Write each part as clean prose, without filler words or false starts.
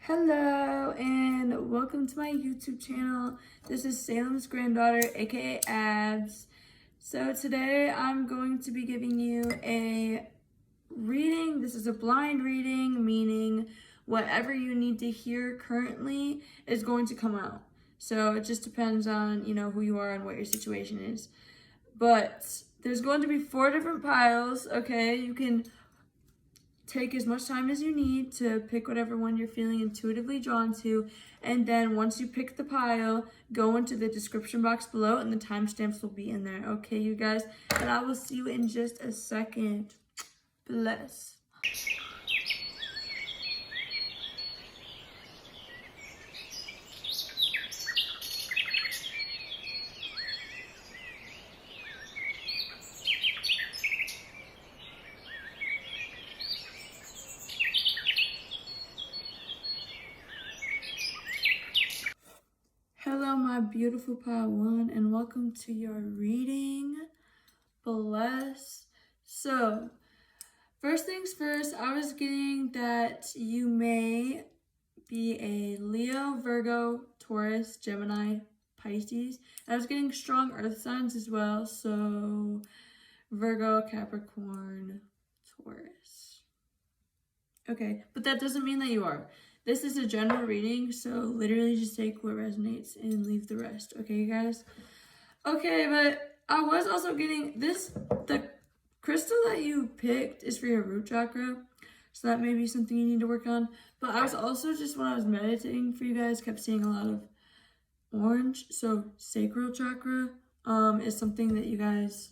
Hello and welcome to my YouTube channel. This is Salem's granddaughter, aka Abs. So today I'm going to be giving you a reading. This is a blind reading, meaning whatever you need to hear currently is going to come out. So it just depends on, who you are and what your situation is. But there's going to be 4 different piles, okay? You can take as much time as you need to pick whatever one you're feeling intuitively drawn to, and then once you pick the pile, go into the description box below and the timestamps will be in there. Okay, you guys, and I will see you in just a second. Bless. Hello, my beautiful pile 1, and welcome to your reading. Bless. So, first things first, I was getting that you may be a Leo, Virgo, Taurus, Gemini, Pisces. And I was getting strong earth signs as well, so Virgo, Capricorn, Taurus. Okay, but that doesn't mean that you are. This is a general reading, so literally just take what resonates and leave the rest. Okay, you guys? Okay, but I was also getting this. The crystal that you picked is for your root chakra, so that may be something you need to work on. But I was also just, when I was meditating for you guys, kept seeing a lot of orange. So sacral chakra is something that you guys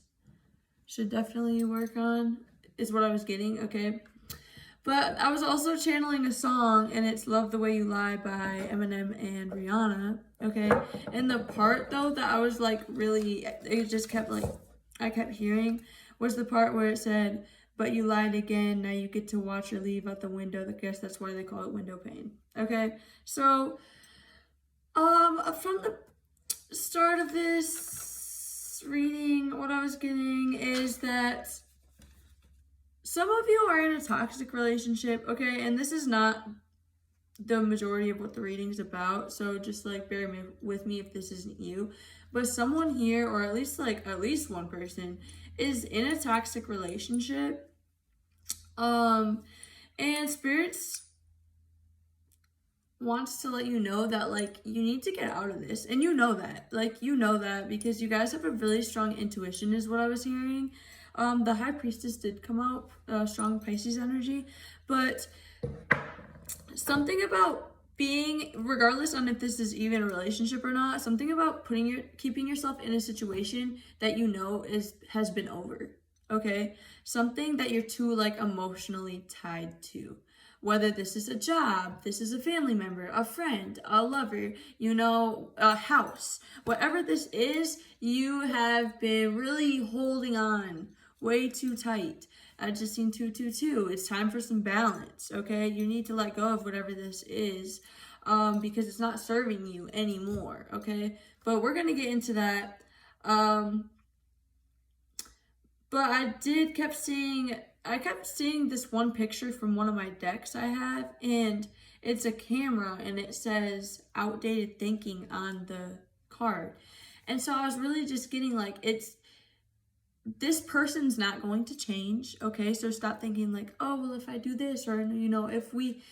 should definitely work on, is what I was getting, okay? But I was also channeling a song, and it's Love the Way You Lie by Eminem and Rihanna, okay? And the part, though, that I was, really, it just kept, I kept hearing, was the part where it said, but you lied again, now you get to watch her leave out the window. I guess that's why they call it window pane, okay? So, from the start of this reading, what I was getting is that some of you are in a toxic relationship, okay? And this is not the majority of what the reading is about, so just bear with me if this isn't you. But someone here, or at least one person, is in a toxic relationship. And spirits wants to let you know that you need to get out of this, and you know that because you guys have a really strong intuition, is what I was hearing. The High Priestess did come out, strong Pisces energy, but something about being, regardless on if this is even a relationship or not, something about keeping yourself in a situation that has been over, okay? Something that you're too emotionally tied to. Whether this is a job, this is a family member, a friend, a lover, a house. Whatever this is, you have been really holding on way too tight. I just seen 222. It's time for some balance, okay? You need to let go of whatever this is, because it's not serving you anymore, okay? But we're going to get into that. But I kept seeing this one picture from one of my decks I have, and it's a camera, and it says outdated thinking on the card. And so I was really just getting this person's not going to change, okay? So stop thinking oh, well, if I do this, or, if we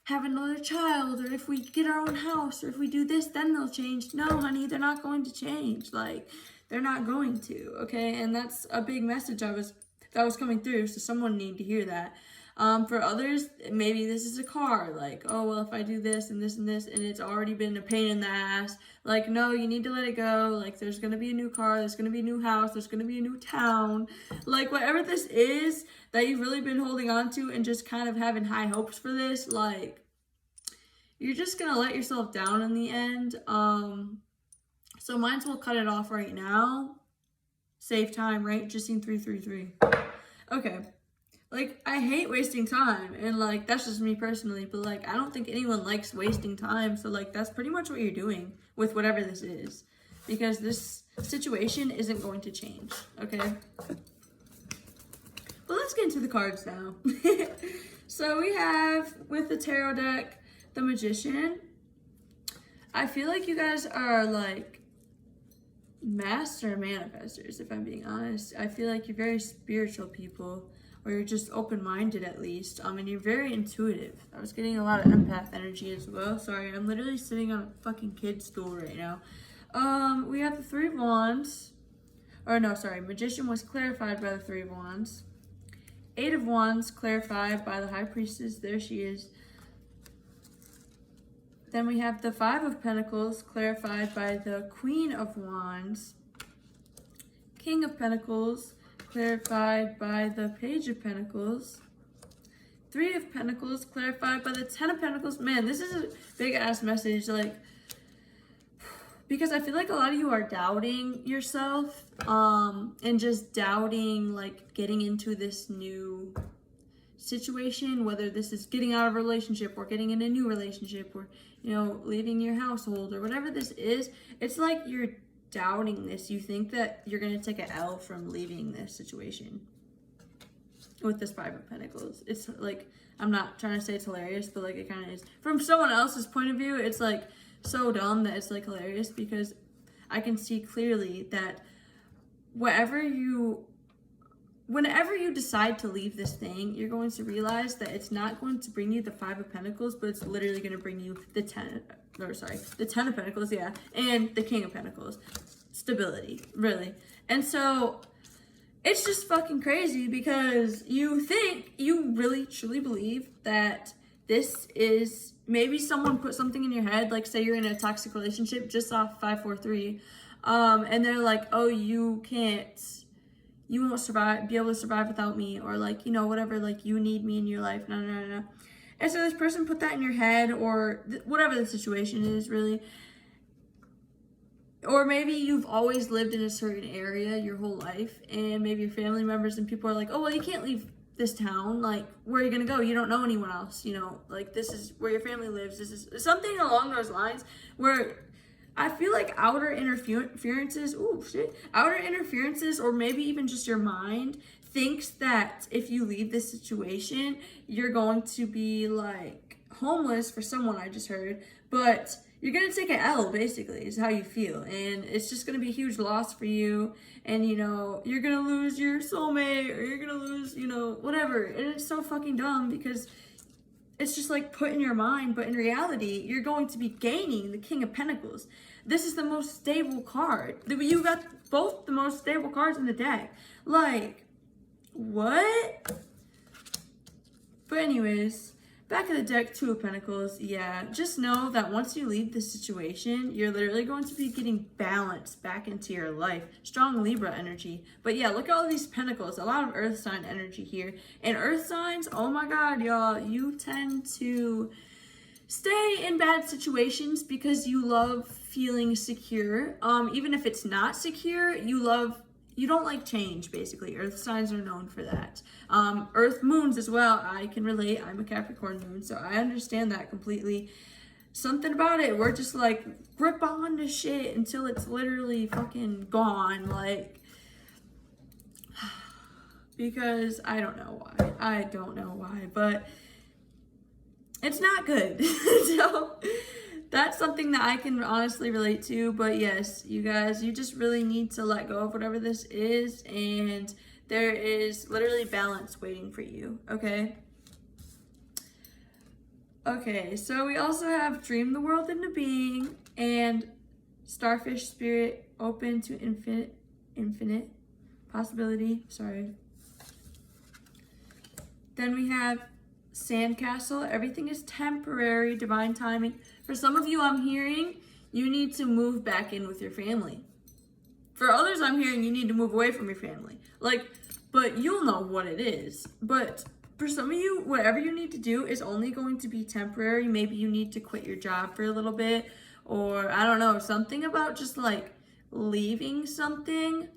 have another child, or if we get our own house, or if we do this, then they'll change. No, honey, they're not going to change. They're not going to, okay? And that's a big message that was coming through, so someone need to hear that. For others, maybe this is a car, oh, well, if I do this and this and this, and it's already been a pain in the ass, no, you need to let it go. There's gonna be a new car, there's gonna be a new house, there's gonna be a new town, whatever this is that you've really been holding on to and just kind of having high hopes for this, you're just gonna let yourself down in the end. So might as well cut it off right now. Save time, right? Just seen 333. Okay. I hate wasting time, and that's just me personally, but I don't think anyone likes wasting time, so that's pretty much what you're doing with whatever this is, because this situation isn't going to change, okay? But let's get into the cards now. So we have, with the tarot deck, the Magician, I feel like you guys are like master manifestors, if I'm being honest. I feel like you're very spiritual people, or you're just open-minded at least. And you're very intuitive. I was getting a lot of empath energy as well. Sorry, I'm literally sitting on a fucking kid stool right now. We have the Three of Wands. Or no, sorry, Magician was clarified by the Three of Wands. Eight of Wands clarified by the High Priestess. There she is. Then we have the Five of Pentacles clarified by the Queen of Wands. King of Pentacles clarified by the Page of Pentacles. Three of Pentacles clarified by the Ten of Pentacles. Man, this is a big ass message, like, because I feel like a lot of you are doubting yourself, and just doubting, like, getting into this new situation, whether this is getting out of a relationship or getting in a new relationship, or, you know, leaving your household, or whatever this is. It's like you're doubting this. You think that you're going to take an L from leaving this situation with this Five of Pentacles. It's like, I'm not trying to say it's hilarious, but like it kind of is. From someone else's point of view, it's like so dumb that it's like hilarious, because I can see clearly that whenever you decide to leave this thing, you're going to realize that it's not going to bring you the Five of Pentacles, but it's literally going to bring you the Ten of Pentacles, yeah, and the King of Pentacles. Stability, really. And so it's just fucking crazy, because you really truly believe that this is, maybe someone put something in your head, like say you're in a toxic relationship, just off 543, and they're like, oh, you won't be able to survive without me, or like, you know, whatever, like you need me in your life, no. And so this person put that in your head, or whatever the situation is, really. Or maybe you've always lived in a certain area your whole life, and maybe your family members and people are like, oh, well, you can't leave this town, like, where are you gonna go? You don't know anyone else, you know, like, this is where your family lives. This is something along those lines, where I feel like outer interferences, or maybe even just your mind thinks that if you leave this situation, you're going to be like homeless for someone, I just heard, but you're going to take an L, basically, is how you feel. And it's just going to be a huge loss for you. And, you know, you're going to lose your soulmate, or you're going to lose, you know, whatever. And it's so fucking dumb, because it's just like put in your mind. But in reality, you're going to be gaining the King of Pentacles. This is the most stable card. You got both the most stable cards in the deck. Like, what? But anyways, back of the deck, Two of Pentacles. Yeah, just know that once you leave this situation, you're literally going to be getting balance back into your life. Strong Libra energy. But yeah, look at all these pentacles. A lot of earth sign energy here. And earth signs, oh my god, y'all, you tend to stay in bad situations because you love feeling secure. Even if it's not secure, you don't like change, basically. Earth signs are known for that. Earth moons as well. I can relate. I'm a Capricorn moon, so I understand that completely. Something about it, we're just like, grip on to shit until it's literally fucking gone. Like, because I don't know why, but it's not good. So that's something that I can honestly relate to. But yes, you guys, you just really need to let go of whatever this is, and there is literally balance waiting for you, okay? Okay, so we also have Dream the World into Being and Starfish Spirit, Open to Infinite Possibility, sorry. Then we have Sandcastle, Everything is Temporary, Divine Timing. For some of you, I'm hearing you need to move back in with your family. For others, I'm hearing you need to move away from your family. Like, but you'll know what it is. But for some of you, whatever you need to do is only going to be temporary. Maybe you need to quit your job for a little bit, or I don't know, something about just like leaving something.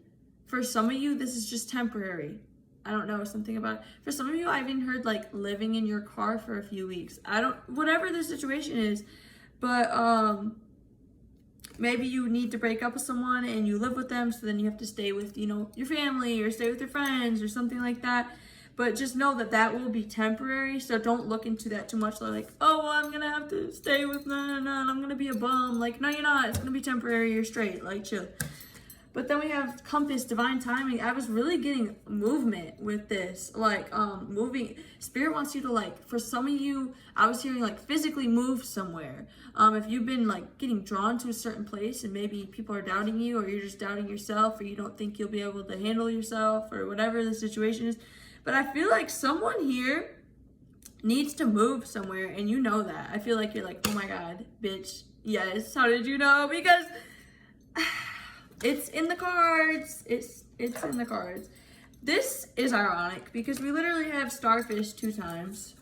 For some of you, this is just temporary. I don't know, something about, for some of you, I've even heard like living in your car for a few weeks. Whatever the situation is, but maybe you need to break up with someone and you live with them, so then you have to stay with, you know, your family, or stay with your friends, or something like that. but just know that that will be temporary. So don't look into that too much. Like, oh, well, I'm gonna have to stay with and I'm gonna be a bum. Like, no, you're not. It's gonna be temporary. You're straight. Like, chill. But then we have compass, divine timing. I was really getting movement with this, like moving. Spirit wants you to, like, for some of you, I was hearing like physically move somewhere. If you've been like getting drawn to a certain place and maybe people are doubting you, or you're just doubting yourself, or you don't think you'll be able to handle yourself, or whatever the situation is. But I feel like someone here needs to move somewhere, and you know that. I feel like you're like, oh my God, bitch, yes, how did you know? Because it's in the cards. It's in the cards. This is ironic because we literally have starfish 2 times.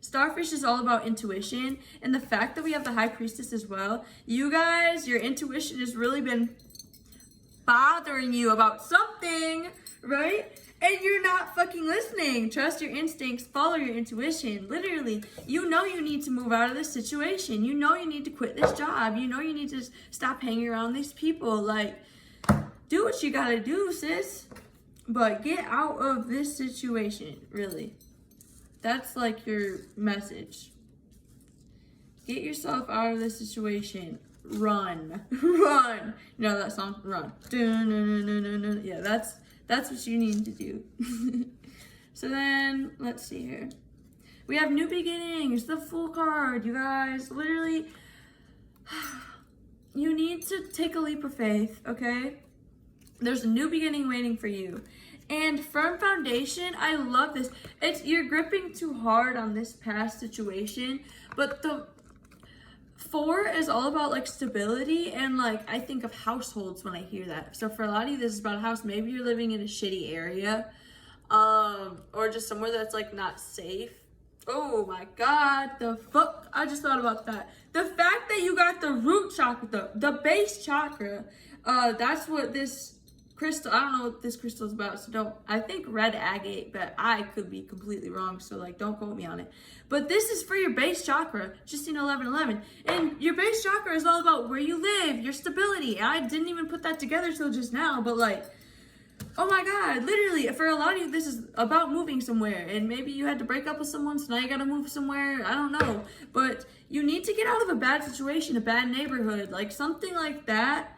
Starfish is all about intuition, and the fact that we have the high priestess as well. You guys, your intuition has really been bothering you about something, right? And you're not fucking listening. Trust your instincts, follow your intuition. Literally, you know you need to move out of this situation. You know you need to quit this job. You know you need to stop hanging around these people. Like, do what you gotta do, sis. But get out of this situation, really. That's like your message. Get yourself out of this situation. Run. Run. You know that song? Run. Yeah, that's what you need to do. So then, let's see here. We have new beginnings, the Fool card. You guys, literally, you need to take a leap of faith, okay? There's a new beginning waiting for you. And firm foundation, I love this. You're gripping too hard on this past situation, but the 4 is all about like stability, and like I think of households when I hear that. So for a lot of you, this is about a house. Maybe you're living in a shitty area, or just somewhere that's like not safe. Oh my God, the fuck! I just thought about that. The fact that you got the root chakra, the base chakra, that's what this crystal, I don't know what this crystal is about, so I think red agate, but I could be completely wrong, so like don't quote me on it. But this is for your base chakra, just in 1111. And your base chakra is all about where you live, your stability. I didn't even put that together till just now, but like, oh my God, literally, for a lot of you, this is about moving somewhere. And maybe you had to break up with someone, so now you gotta move somewhere, I don't know. But you need to get out of a bad situation, a bad neighborhood, like something like that.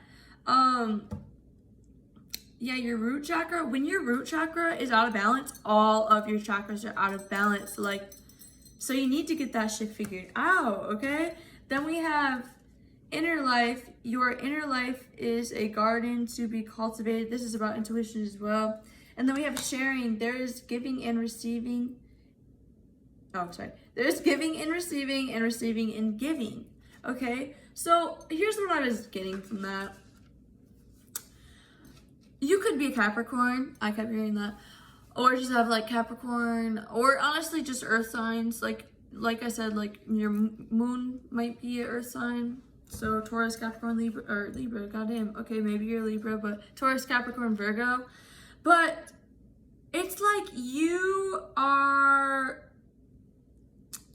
Yeah, your root chakra, when your root chakra is out of balance, all of your chakras are out of balance. Like, so you need to get that shit figured out, okay? Then we have inner life. Your inner life is a garden to be cultivated. This is about intuition as well. And then we have sharing. There is giving and receiving. Oh, sorry. There's giving and receiving and giving, okay? So here's what I was getting from that. You could be a Capricorn. I kept hearing that. Or just have like Capricorn, or honestly just earth signs. Like I said, like your moon might be an earth sign. So Taurus, Capricorn, Libra, goddamn. Okay, maybe you're Libra, but Taurus, Capricorn, Virgo. But it's like you are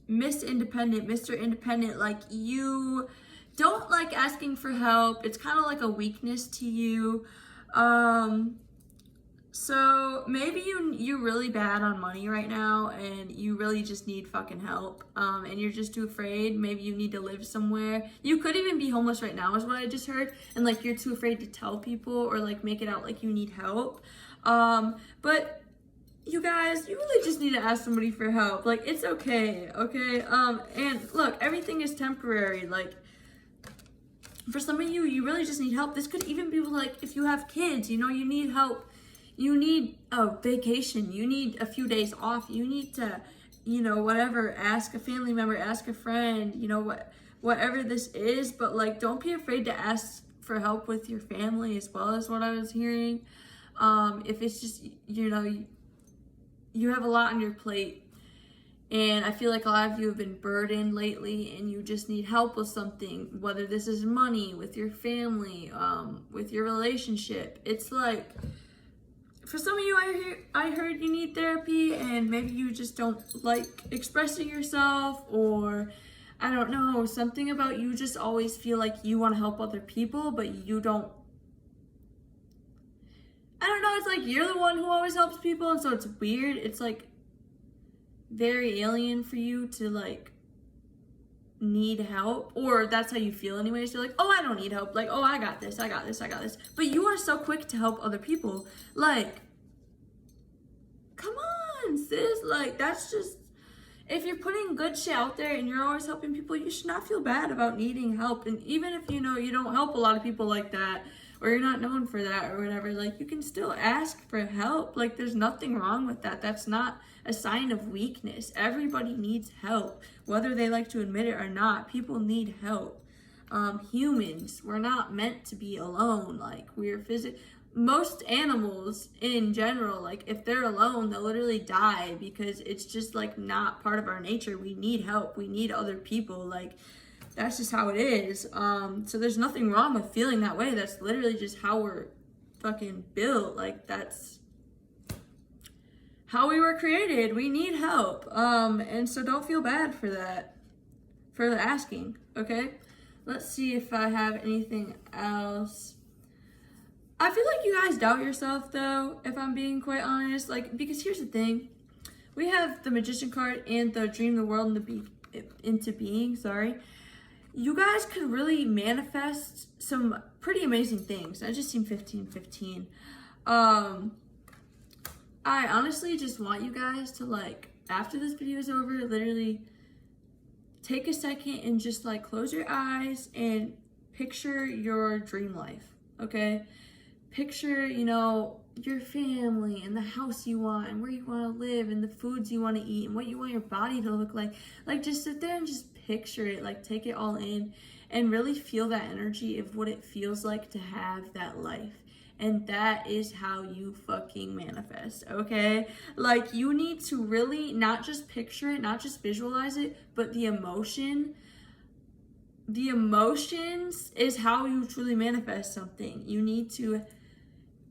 Miss Independent, Mr. Independent. Like you don't like asking for help. It's kind of like a weakness to you. So maybe you're really bad on money right now, and you really just need fucking help, and you're just too afraid. Maybe you need to live somewhere. You could even be homeless right now is what I just heard, and like you're too afraid to tell people or like make it out like you need help. But you guys, you really just need to ask somebody for help. Like, it's okay, okay? And look, everything is temporary. Like, for some of you, you really just need help. This could even be like if you have kids, you know, you need help. You need a vacation. You need a few days off. You need to, you know, whatever, ask a family member, ask a friend, you know, whatever this is. But like, don't be afraid to ask for help with your family as well, as what I was hearing. If it's just, you know, you have a lot on your plate. And I feel like a lot of you have been burdened lately, and you just need help with something, whether this is money, with your family, with your relationship. It's like, for some of you, I heard you need therapy, and maybe you just don't like expressing yourself, or I don't know, something about you just always feel like you want to help other people, but you don't. I don't know, it's like you're the one who always helps people, and so it's weird. It's like very alien for you to like need help, or that's how you feel anyways. You're like, oh, I don't need help. Like, oh, I got this. But you are so quick to help other people. Like, come on, sis. Like, that's just, if you're putting good shit out there and you're always helping people, you should not feel bad about needing help. And even if you know you don't help a lot of people like that, or you're not known for that or whatever, like, you can still ask for help. Like, there's nothing wrong with that. That's not a sign of weakness. Everybody needs help, whether they like to admit it or not. People need help. Humans, we're not meant to be alone. Like, we're most animals in general, like, if they're alone, they'll literally die, because it's just like not part of our nature. We need help. We need other people. Like, that's just how it is. So there's nothing wrong with feeling that way. That's literally just how we're fucking built. Like, that's how we were created. We need help. And so don't feel bad for that, for the asking, okay? Let's see if I have anything else. I feel like you guys doubt yourself, though, if I'm being quite honest. Like, because here's the thing. We have the Magician card and the Dream the World into being, sorry. You guys could really manifest some pretty amazing things. I just seen 1515. I honestly just want you guys to, like, after this video is over, literally take a second and just, like, close your eyes and picture your dream life, okay? Picture, you know, your family and the house you want and where you want to live and the foods you want to eat and what you want your body to look like. Like, just sit there and just picture it, like, take it all in and really feel that energy of what it feels like to have that life. And that is how you fucking manifest, okay? Like, you need to really not just picture it, not just visualize it, but the emotions is how you truly manifest something. You need to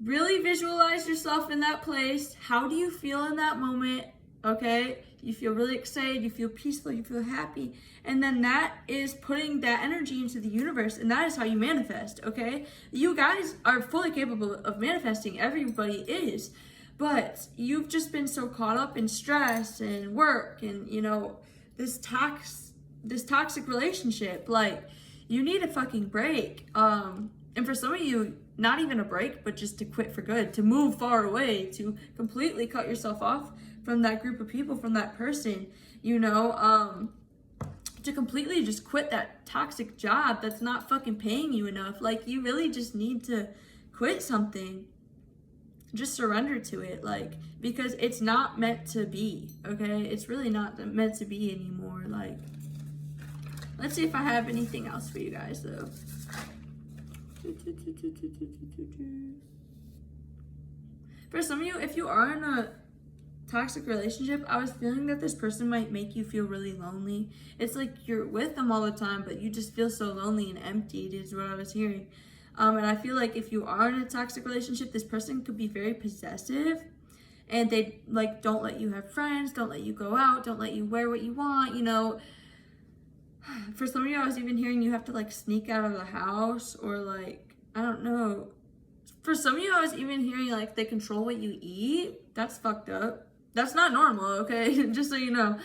really visualize yourself in that place. How do you feel in that moment? Okay, you feel really excited, you feel peaceful, you feel happy, and then that is putting that energy into the universe, and that is how you manifest. Okay, you guys are fully capable of manifesting. Everybody is, but you've just been so caught up in stress and work and, you know, this toxic relationship. Like, you need a fucking break. And for some of you, not even a break, but just to quit for good, to move far away, to completely cut yourself off from that group of people, from that person, you know, to completely just quit that toxic job that's not fucking paying you enough. Like, you really just need to quit something. Just surrender to it, like, because it's not meant to be, okay? It's really not meant to be anymore. Like, let's see if I have anything else for you guys, though. For some of you, if you are in a toxic relationship, I was feeling that this person might make you feel really lonely. It's like you're with them all the time, but you just feel so lonely and emptied is what I was hearing. And I feel like if you are in a toxic relationship, this person could be very possessive, and they, like, don't let you have friends, don't let you go out, don't let you wear what you want, you know. For some of you, I was even hearing you have to, like, sneak out of the house, or, like, I don't know. For some of you, I was even hearing, like, they control what you eat. That's fucked up. That's not normal, okay? Just so you know.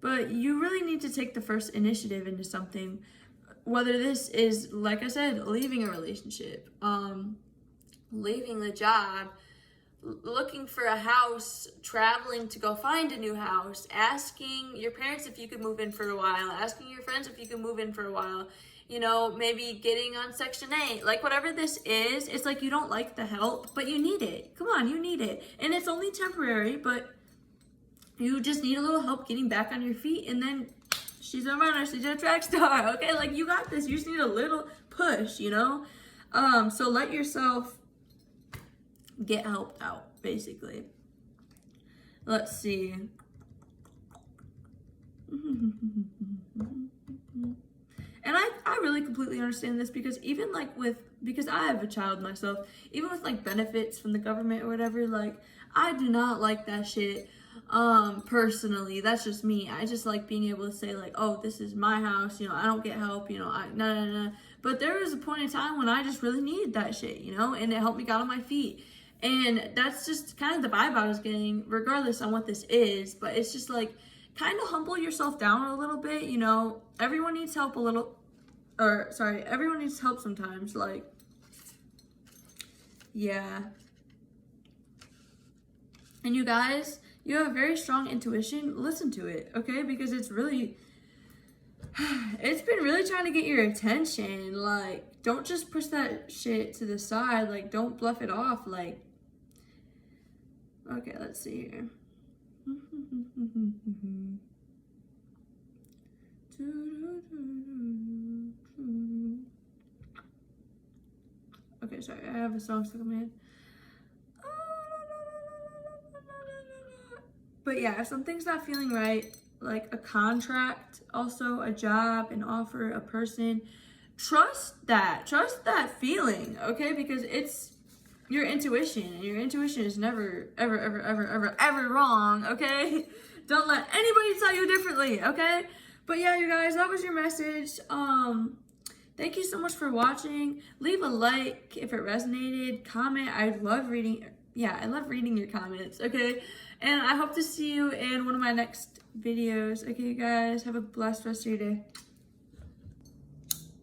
But you really need to take the first initiative into something. Whether this is, like I said, leaving a relationship, leaving the job, looking for a house, traveling to go find a new house, asking your parents if you could move in for a while, asking your friends if you could move in for a while, you know, maybe getting on Section 8, like, whatever this is, it's like you don't like the help, but you need it. Come on, you need it. And it's only temporary, but you just need a little help getting back on your feet, and then she's a runner, she's a track star, okay? Like, you got this. You just need a little push, you know? So let yourself get helped out, basically. Let's see. And I really completely understand this, because even, like, because I have a child myself, even with, like, benefits from the government or whatever, like, I do not like that shit. Personally, that's just me. I just like being able to say, like, oh, this is my house, you know, I don't get help, you know, no. But there was a point in time when I just really needed that shit, you know, and it helped me get on my feet. And that's just kind of the vibe I was getting, regardless on what this is. But it's just like, kind of humble yourself down a little bit, you know. Everyone needs help everyone needs help sometimes. Like, yeah. And you guys, you have a very strong intuition. Listen to it, okay? Because it's been really trying to get your attention. Like, don't just push that shit to the side. Like, don't bluff it off. Like, okay, let's see here. Okay, sorry, I have a song stuck in my head. But yeah, if something's not feeling right, like a contract, also a job, an offer, a person, trust that feeling, okay? Because it's your intuition, and your intuition is never, ever, ever, ever, ever, ever wrong, okay? Don't let anybody tell you differently, okay? But yeah, you guys, that was your message. Thank you so much for watching. Leave a like if it resonated. Comment. I love reading your comments, okay? And I hope to see you in one of my next videos. Okay, you guys, have a blessed rest of your day.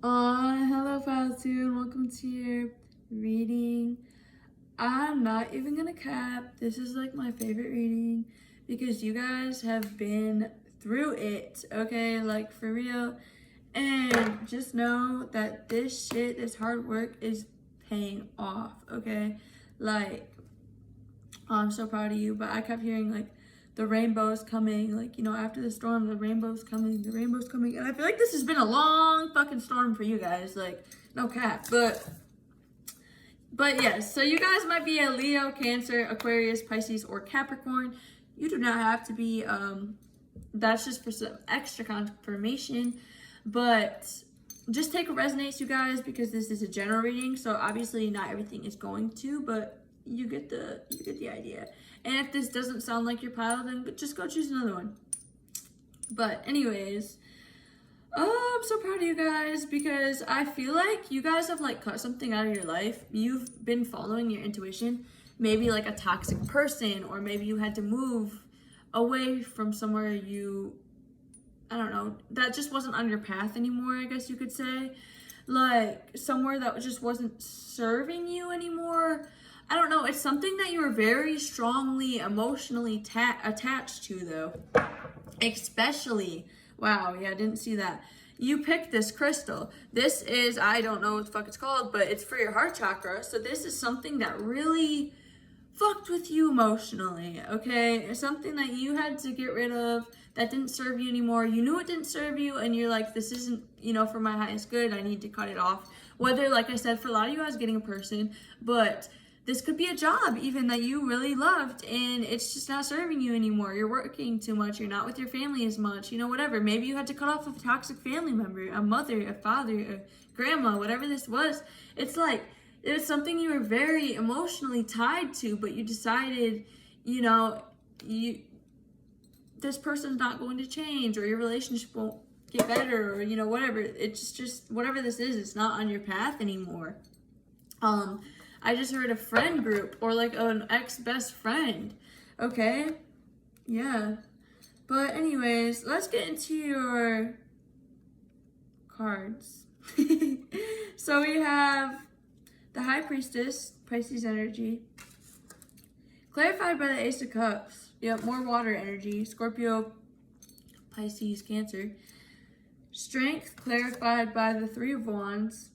Hello, Faltoon. Welcome to your reading. I'm not even gonna cap. This is like my favorite reading because you guys have been through it, okay? Like, for real. And just know that this hard work is paying off, okay? Like, I'm so proud of you. But I kept hearing, like, the rainbow's coming. Like, you know, after the storm, the rainbow's coming. The rainbow's coming. And I feel like this has been a long fucking storm for you guys. Like, no cap. But yes, so you guys might be a Leo, Cancer, Aquarius, Pisces, or Capricorn. You do not have to be. That's just for some extra confirmation. But just take what resonates, you guys, because this is a general reading. So obviously not everything is going to, but you get the idea. And if this doesn't sound like your pile, then just go choose another one. But anyways, I'm so proud of you guys because I feel like you guys have like cut something out of your life. You've been following your intuition. Maybe like a toxic person, or maybe you had to move away from somewhere I don't know, that just wasn't on your path anymore, I guess you could say. Like, somewhere that just wasn't serving you anymore. I don't know, it's something that you're very strongly emotionally attached to, though. Especially, wow, yeah, I didn't see that. You picked this crystal. This is, I don't know what the fuck it's called, but it's for your heart chakra. So this is something that really fucked with you emotionally, okay? It's something that you had to get rid of, that didn't serve you anymore. You knew it didn't serve you, and you're like, this isn't, you know, for my highest good. I need to cut it off. Whether, like I said, for a lot of you guys, getting a person, but this could be a job even that you really loved, and it's just not serving you anymore. You're working too much. You're not with your family as much, you know, whatever. Maybe you had to cut off a toxic family member, a mother, a father, a grandma, whatever this was. It's like, it was something you were very emotionally tied to, but you decided, you know, this person's not going to change, or your relationship won't get better, or, you know, whatever. It's just whatever this is, it's not on your path anymore. I just heard a friend group, or like an ex-best friend, okay? Yeah. But anyways, let's get into your cards. So we have the High Priestess, Pisces energy, clarified by the Ace of Cups. Yep, more water energy. Scorpio, Pisces, Cancer. Strength, clarified by the Three of Wands.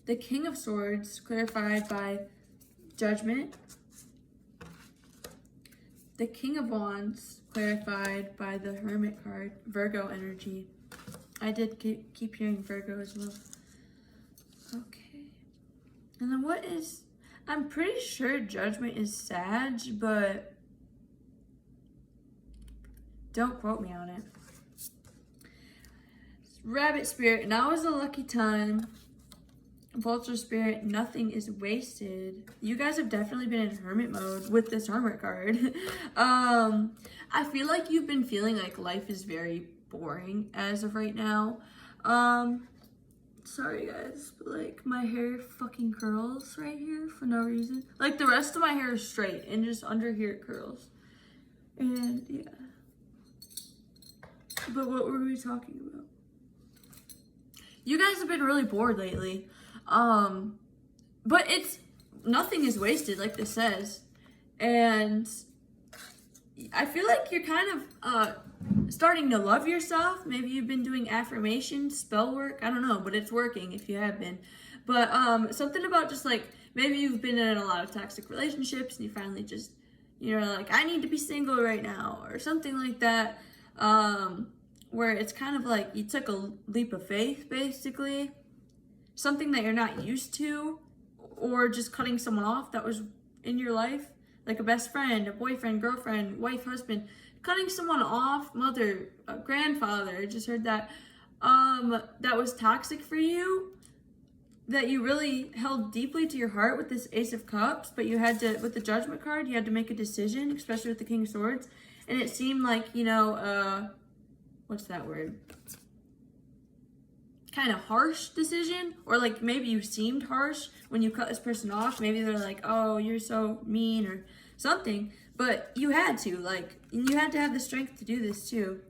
The King of Swords, clarified by Judgment. The King of Wands, clarified by the Hermit card, Virgo energy. I did keep hearing Virgo as well. Okay. And then what is... I'm pretty sure Judgment is Sag, but don't quote me on it. Rabbit Spirit, now is a lucky time. Vulture Spirit, nothing is wasted. You guys have definitely been in hermit mode with this Hermit card. I feel like you've been feeling like life is very boring as of right now. Sorry guys, but like my hair fucking curls right here for no reason. Like the rest of my hair is straight and just under here it curls. And yeah. But what were we talking about? You guys have been really bored lately. But nothing is wasted like this says. And I feel like you're kind of starting to love yourself. Maybe you've been doing affirmations, spell work, I don't know, but it's working if you have been. But something about just like, maybe you've been in a lot of toxic relationships and you finally just, you're like, I need to be single right now, or something like that. Where it's kind of like you took a leap of faith, basically. Something that you're not used to, or just cutting someone off that was in your life. Like a best friend, a boyfriend, girlfriend, wife, husband. Cutting someone off, mother, grandfather, I just heard that. That was toxic for you. That you really held deeply to your heart with this Ace of Cups. But you had to, with the Judgment card, you had to make a decision, especially with the King of Swords. And it seemed like, you know, what's that word? Kind of harsh decision, or like maybe you seemed harsh when you cut this person off. Maybe they're like, oh, you're so mean or something, but you had to, like, you had to have the strength to do this too.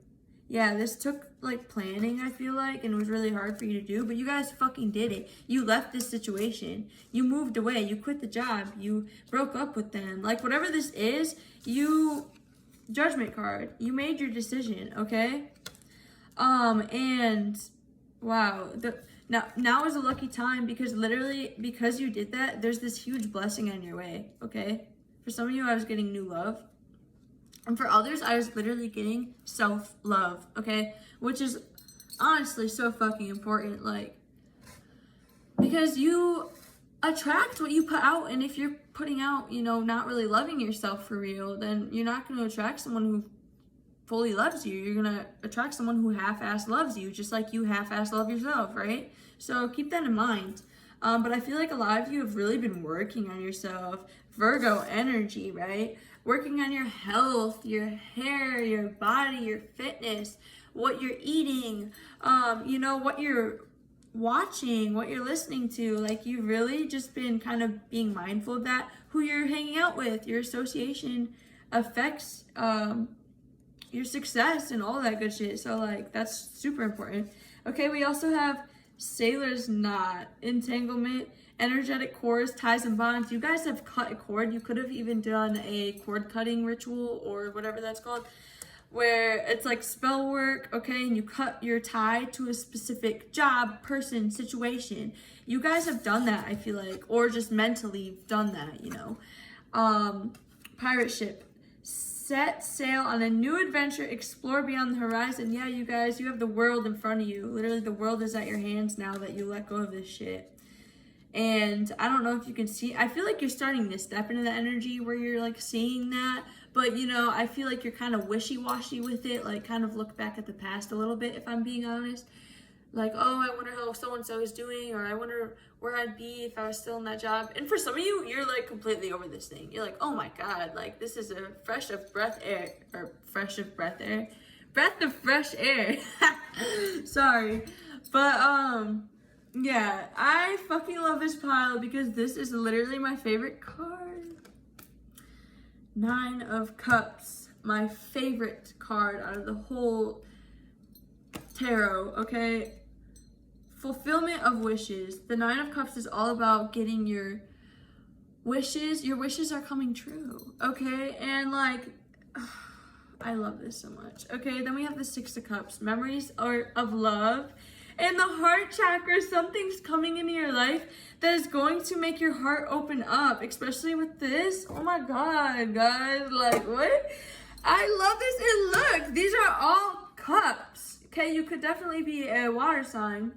Yeah, this took like planning, I feel like, and it was really hard for you to do, but you guys fucking did it. You left this situation, you moved away, you quit the job, you broke up with them, like whatever this is, Judgment card, you made your decision, okay? And wow, now is a lucky time, because literally, because you did that, there's this huge blessing on your way, okay? For some of you, I was getting new love. And for others, I was literally getting self-love, okay? Which is honestly so fucking important, like, because you attract what you put out, and if you're putting out, you know, not really loving yourself for real, then you're not going to attract someone who fully loves you. You're gonna attract someone who half-ass loves you, just like you half-ass love yourself, right? So keep that in mind. But I feel like a lot of you have really been working on yourself. Virgo energy, right? Working on your health, your hair, your body, your fitness, what you're eating, you know, what you're watching, what you're listening to. Like, you've really just been kind of being mindful of that. Who you're hanging out with, your association affects your success and all that good shit. So like, that's super important. Okay, we also have Sailor's Knot, entanglement, energetic cords, ties and bonds. You guys have cut a cord. You could have even done a cord cutting ritual or whatever that's called, where it's like spell work, okay, and you cut your tie to a specific job, person, situation. You guys have done that, I feel like, or just mentally done that, you know. Pirate ship. Set sail on a new adventure, explore beyond the horizon. Yeah, you guys, you have the world in front of you. Literally, the world is at your hands now that you let go of this shit. And I don't know if you can see, I feel like you're starting to step into the energy where you're like seeing that. But, you know, I feel like you're kind of wishy-washy with it. Like, kind of look back at the past a little bit, if I'm being honest. Like, oh, I wonder how so-and-so is doing, or I wonder where I'd be if I was still in that job. And for some of you, you're like completely over this thing. You're like, oh my God, like this is a breath of fresh air. Sorry. But, yeah, I fucking love this pile because this is literally my favorite card. 9 of Cups, my favorite card out of the whole tarot, okay? Fulfillment of wishes. The 9 of Cups is all about getting your wishes. Your wishes are coming true, okay? And like, I love this so much. Okay, then we have the 6 of Cups. Memories of love. And the heart chakra, something's coming into your life that is going to make your heart open up, especially with this. Oh my God, guys, like what? I love this. And look, these are all cups. Okay, you could definitely be a water sign.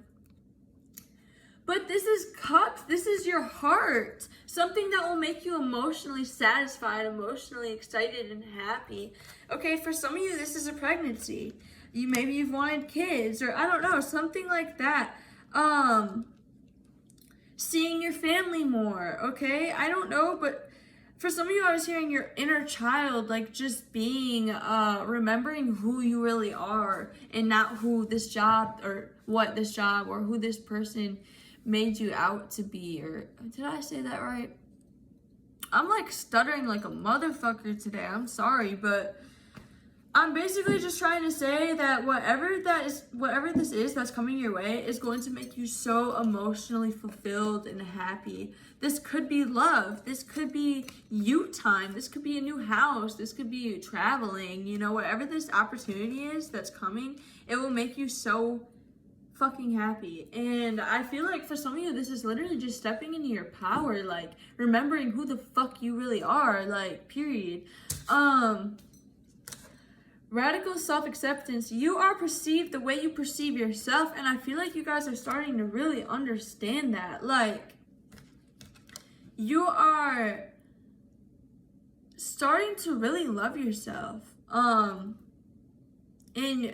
But this is cups. This is your heart. Something that will make you emotionally satisfied, emotionally excited and happy. Okay, for some of you, this is a pregnancy. Maybe you've wanted kids, or I don't know, something like that. Seeing your family more, okay? I don't know, but for some of you, I was hearing your inner child, like just being, remembering who you really are and not who this job or what this job or who this person made you out to be. Or did I say that right? I'm like stuttering like a motherfucker today. I'm sorry, but I'm basically just trying to say that whatever this is that's coming your way is going to make you so emotionally fulfilled and happy. This could be love. This could be you time. This could be a new house. This could be traveling. You know, whatever this opportunity is that's coming, it will make you so fucking happy. And I feel like for some of you, this is literally just stepping into your power, like remembering who the fuck you really are, like, period. Radical self-acceptance. You are perceived the way you perceive yourself, and I feel like you guys are starting to really understand that. Like, you are starting to really love yourself. And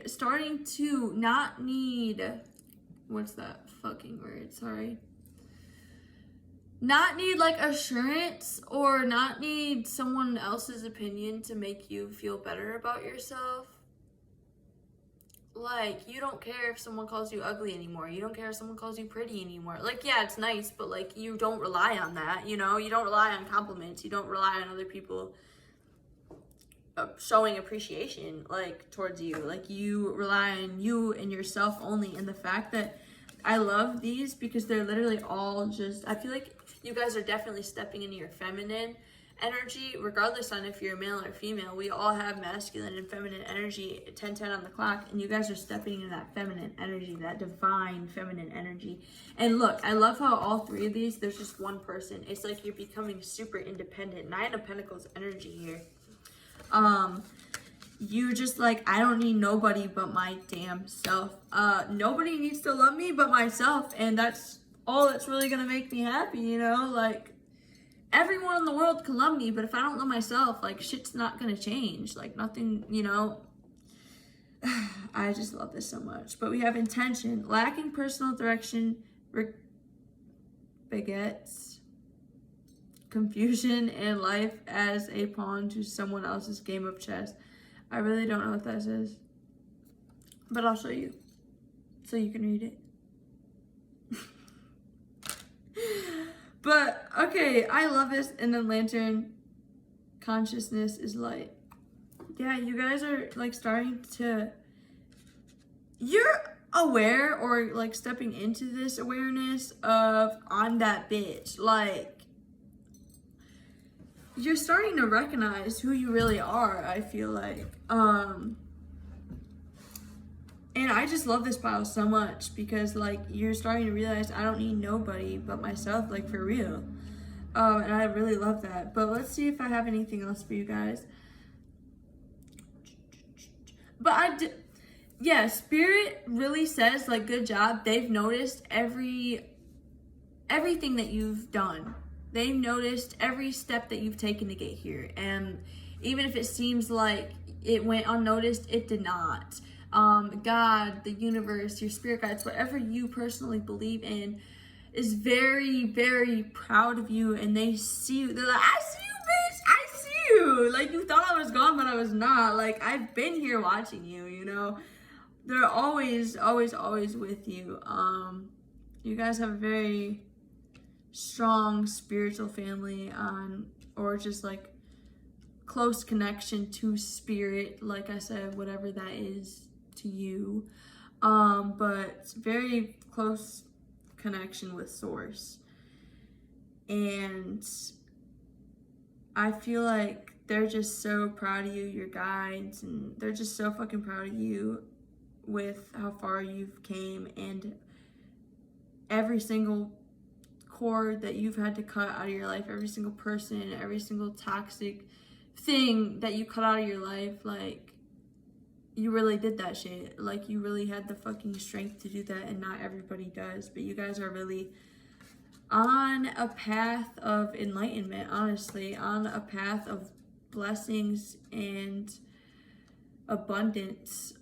starting to not need, what's that fucking word? Sorry. Not need like assurance or not need someone else's opinion to make you feel better about yourself. Like, you don't care if someone calls you ugly anymore. You don't care if someone calls you pretty anymore. Like, yeah, it's nice, but like, you don't rely on that, you know? You don't rely on compliments. You don't rely on other people showing appreciation, like, towards you. Like, you rely on you and yourself only. And the fact that I love these because they're literally all just, I feel like you guys are definitely stepping into your feminine energy, regardless on if you're male or female. We all have masculine and feminine energy, 10-10 on the clock, and you guys are stepping into that feminine energy, that divine feminine energy. And look, I love how all three of these, there's just one person. It's like you're becoming super independent. 9 of Pentacles energy here. You just like, I don't need nobody but my damn self. Nobody needs to love me but myself, and that's all that's really gonna make me happy, you know? Like, everyone in the world can love me, but if I don't love myself, like, shit's not gonna change. Like, nothing, you know? I just love this so much. But we have intention, lacking personal direction, begets confusion in life as a pawn to someone else's game of chess. I really don't know what that is, but I'll show you so you can read it. But okay, I love this. And then Lantern, consciousness is light. Yeah, you guys are like starting to, you're aware or like stepping into this awareness of, I'm that bitch. Like, you're starting to recognize who you really are, I feel like. And I just love this pile so much because, like, you're starting to realize I don't need nobody but myself, like, for real. And I really love that. But let's see if I have anything else for you guys. But yeah, Spirit really says, like, good job. They've noticed everything that you've done. They've noticed every step that you've taken to get here. And even if it seems like it went unnoticed, it did not. God, the universe, your spirit guides, whatever you personally believe in, is very, very proud of you. And they see you. They're like, I see you, bitch. I see you. Like, you thought I was gone, but I was not. Like, I've been here watching you, you know. They're always, always, always with you. You guys have a very strong spiritual family, or just like close connection to spirit, like I said, whatever that is to you, but very close connection with source. And I feel like they're just so proud of you, your guides, and they're just so fucking proud of you with how far you've came, and every single cord that you've had to cut out of your life, every single person, every single toxic thing that you cut out of your life. Like, you really did that shit. Like, you really had the fucking strength to do that, and not everybody does. But you guys are really on a path of enlightenment, honestly, on a path of blessings and abundance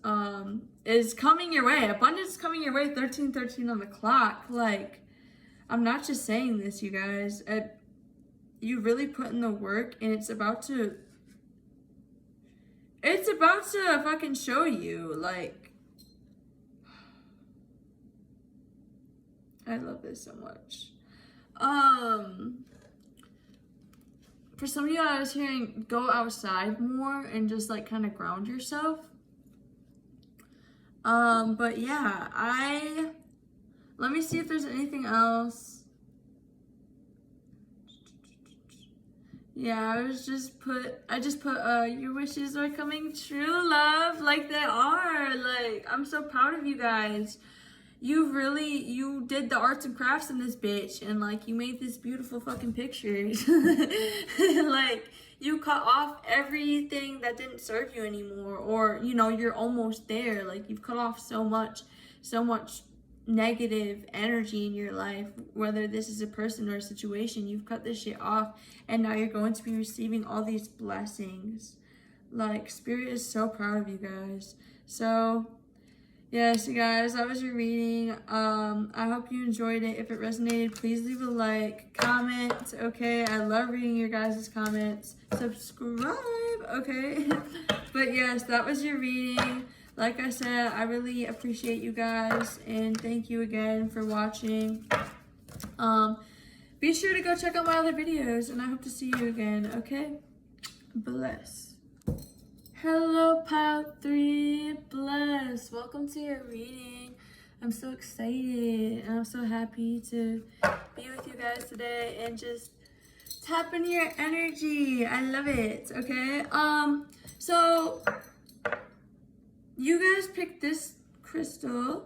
is coming your way. Abundance is coming your way. 1313 on the clock. Like, I'm not just saying this, you guys. you really put in the work, and it's about to fucking show you. Like, I love this so much. For some of you, I was hearing go outside more and just like kind of ground yourself. But yeah, let me see if there's anything else. Yeah, I just put your wishes are coming true, love. Like, they are. Like, I'm so proud of you guys. You did the arts and crafts in this bitch, and like, you made this beautiful fucking picture. Like, you cut off everything that didn't serve you anymore, or, you know, you're almost there. Like, you've cut off so much negative energy in your life, whether this is a person or a situation. You've cut this shit off, and now you're going to be receiving all these blessings. Like, Spirit is so proud of you guys. So yes, you guys, that was your reading. I hope you enjoyed it. If it resonated, please leave a like, comment, okay? I love reading your guys' comments. Subscribe, okay? But yes, that was your reading. Like I said, I really appreciate you guys, and thank you again for watching. Be sure to go check out my other videos, and I hope to see you again, okay? Bless. Hello, Pile 3. Bless. Welcome to your reading. I'm so excited, and I'm so happy to be with you guys today and just tap into your energy. I love it, okay? So you guys picked this crystal,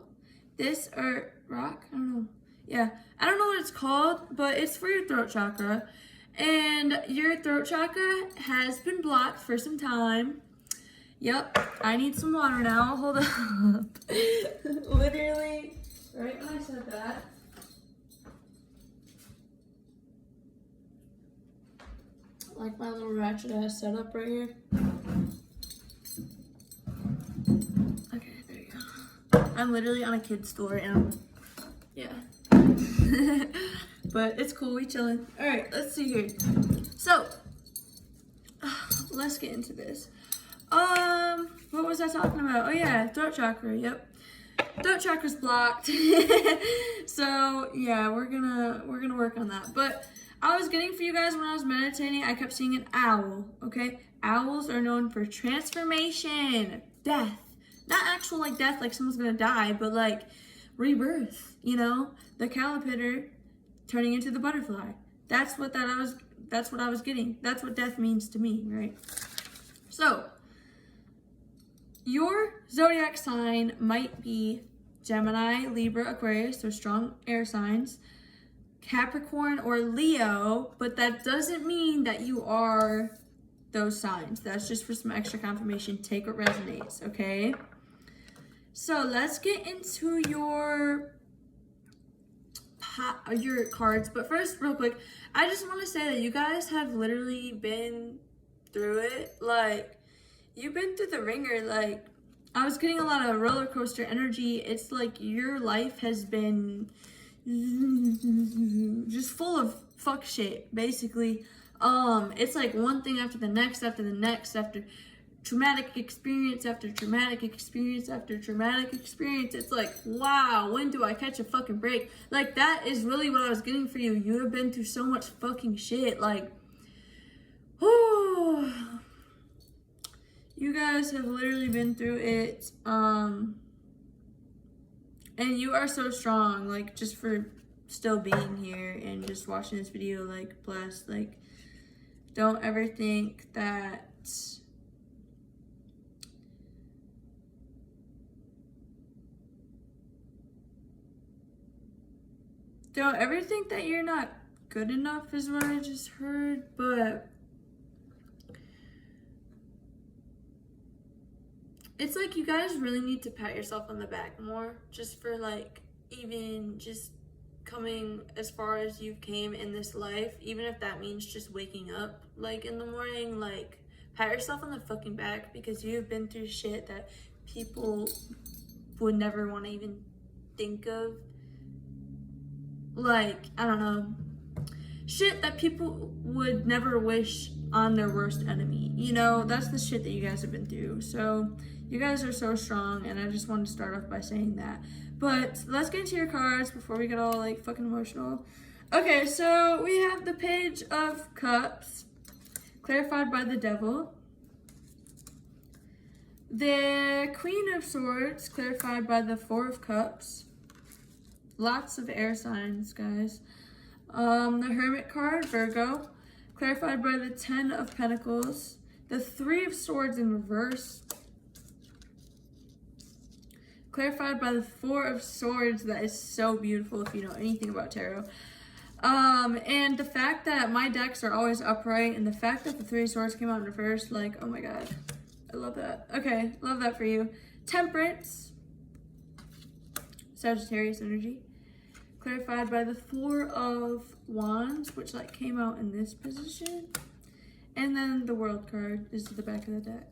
or rock, I don't know. Yeah, I don't know what it's called, but it's for your throat chakra. And your throat chakra has been blocked for some time. Yep, I need some water now. Hold up. Literally, right when I said that. Like my little ratchet ass setup right here. Okay, there you go. I'm literally on a kid's store and yeah. But it's cool, we chilling. Alright, let's see here. So, let's get into this. What was I talking about? Oh yeah, throat chakra, yep. Throat chakra's blocked. So yeah, we're gonna work on that. But I was getting for you guys when I was meditating, I kept seeing an owl, okay? Owls are known for transformation, death. Not actual like death, like someone's gonna die, but like rebirth, you know? The caterpillar turning into the butterfly. That's what I was getting. That's what death means to me, right? So, your zodiac sign might be Gemini, Libra, Aquarius, so strong air signs, Capricorn, or Leo, but that doesn't mean that you are those signs. That's just for some extra confirmation. Take what resonates, okay? So let's get into your cards, but first, real quick, I just want to say that you guys have literally been through it. Like, you've been through the ringer. Like, I was getting a lot of roller coaster energy. It's like your life has been just full of fuck shit, basically. It's like one thing after the next, after traumatic experience after traumatic experience after traumatic experience. It's like, wow, when do I catch a fucking break? Like, that is really what I was getting for you. You have been through so much fucking shit. Like, oh, you guys have literally been through it. And you are so strong, like, just for still being here and just watching this video. Like, blessed. Like, don't ever think that you're not good enough, is what I just heard. But it's like you guys really need to pat yourself on the back more, just for like even just coming as far as you came in this life, even if that means just waking up like in the morning. Like, pat yourself on the fucking back, because you've been through shit that people would never want to even think of. Like, I don't know, shit that people would never wish on their worst enemy. You know, that's the shit that you guys have been through. So you guys are so strong, and I just wanted to start off by saying that. But let's get into your cards before we get all like fucking emotional. Okay, so we have the Page of Cups, clarified by the Devil. The Queen of Swords, clarified by the Four of Cups. Lots of air signs, guys. The Hermit card, Virgo, clarified by the Ten of Pentacles. The Three of Swords in reverse, clarified by the Four of Swords. That is so beautiful if you know anything about tarot. And the fact that my decks are always upright, and the fact that the Three of Swords came out in reverse, like, oh my god. I love that. Okay, love that for you. Temperance, Sagittarius energy, clarified by the Four of Wands, which like came out in this position. And then the World card is to the back of the deck.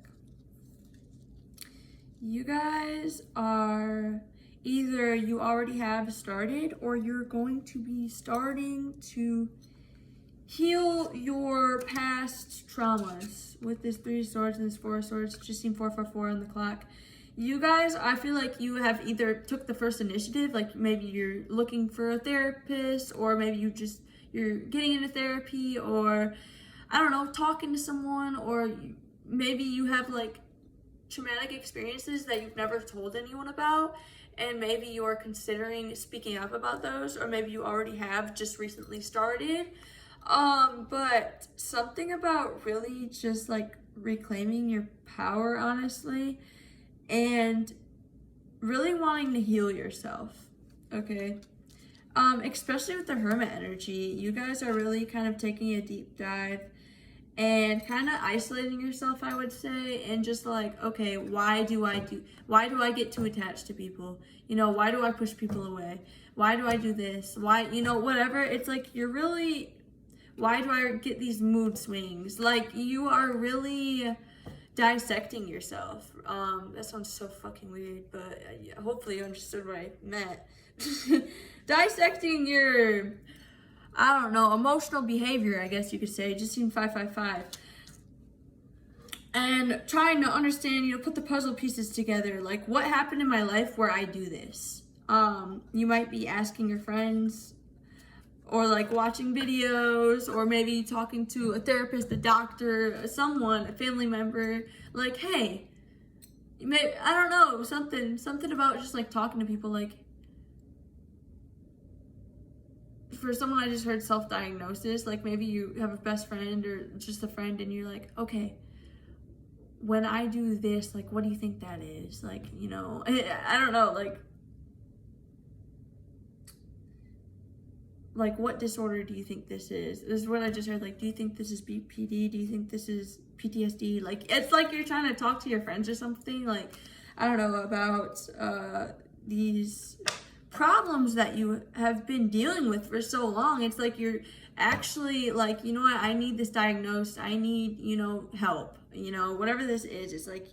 You guys are either you already have started, or you're going to be starting to heal your past traumas with this Three of Swords and this Four of Swords. Just seen 444 on the clock. You guys, I feel like you have either took the first initiative, like maybe you're looking for a therapist, or maybe you're getting into therapy, or I don't know, talking to someone, or maybe you have like traumatic experiences that you've never told anyone about, and maybe you are considering speaking up about those, or maybe you already have just recently started. But something about really just like reclaiming your power, honestly, and really wanting to heal yourself, okay? Especially with the Hermit energy, you guys are really kind of taking a deep dive and kind of isolating yourself, I would say, and just like, okay, why do I get too attached to people? You know, why do I push people away? Why do I do this? Why, you know, whatever. It's like you're really, why do I get these mood swings? Like, you are really dissecting yourself. That sounds so fucking weird, but hopefully you understood what I meant. Dissecting your, I don't know, emotional behavior, I guess you could say. Just seen 555. And trying to understand, you know, put the puzzle pieces together. Like, what happened in my life where I do this? You might be asking your friends, or like watching videos, or maybe talking to a therapist, a doctor, someone, a family member, like, hey, maybe, I don't know, something about just like talking to people. Like, for someone, I just heard self-diagnosis, like maybe you have a best friend or just a friend, and you're like, okay, when I do this, like, what do you think that is? Like, you know, I don't know, like, what disorder do you think this is? This is what I just heard. Like, do you think this is BPD? Do you think this is PTSD? Like, it's like you're trying to talk to your friends or something. Like, I don't know, about these problems that you have been dealing with for so long. It's like you're actually like, you know what? I need this diagnosed. I need, you know, help. You know, whatever this is, it's like,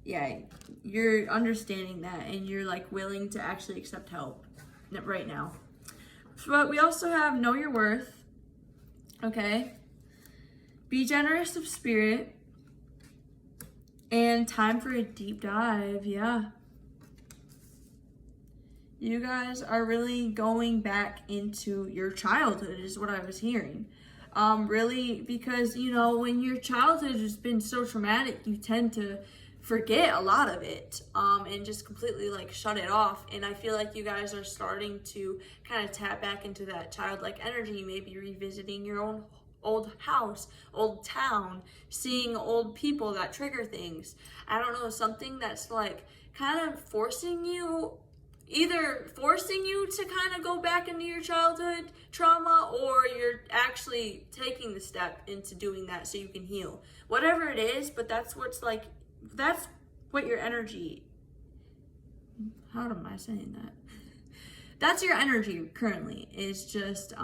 yeah, you're understanding that, and you're like willing to actually accept help right now. But we also have Know Your Worth, okay? Be generous of spirit, and time for a deep dive, yeah. You guys are really going back into your childhood, is what I was hearing. Really, because, you know, when your childhood has been so traumatic, you tend to forget a lot of it, and just completely like shut it off. And I feel like you guys are starting to kind of tap back into that childlike energy, maybe revisiting your own old house, old town, seeing old people that trigger things. I don't know, something that's like kind of forcing you, either forcing you to kind of go back into your childhood trauma, or you're actually taking the step into doing that so you can heal. Whatever it is, but that's what's like, that's what your energy, how am I saying that? That's your energy currently, is just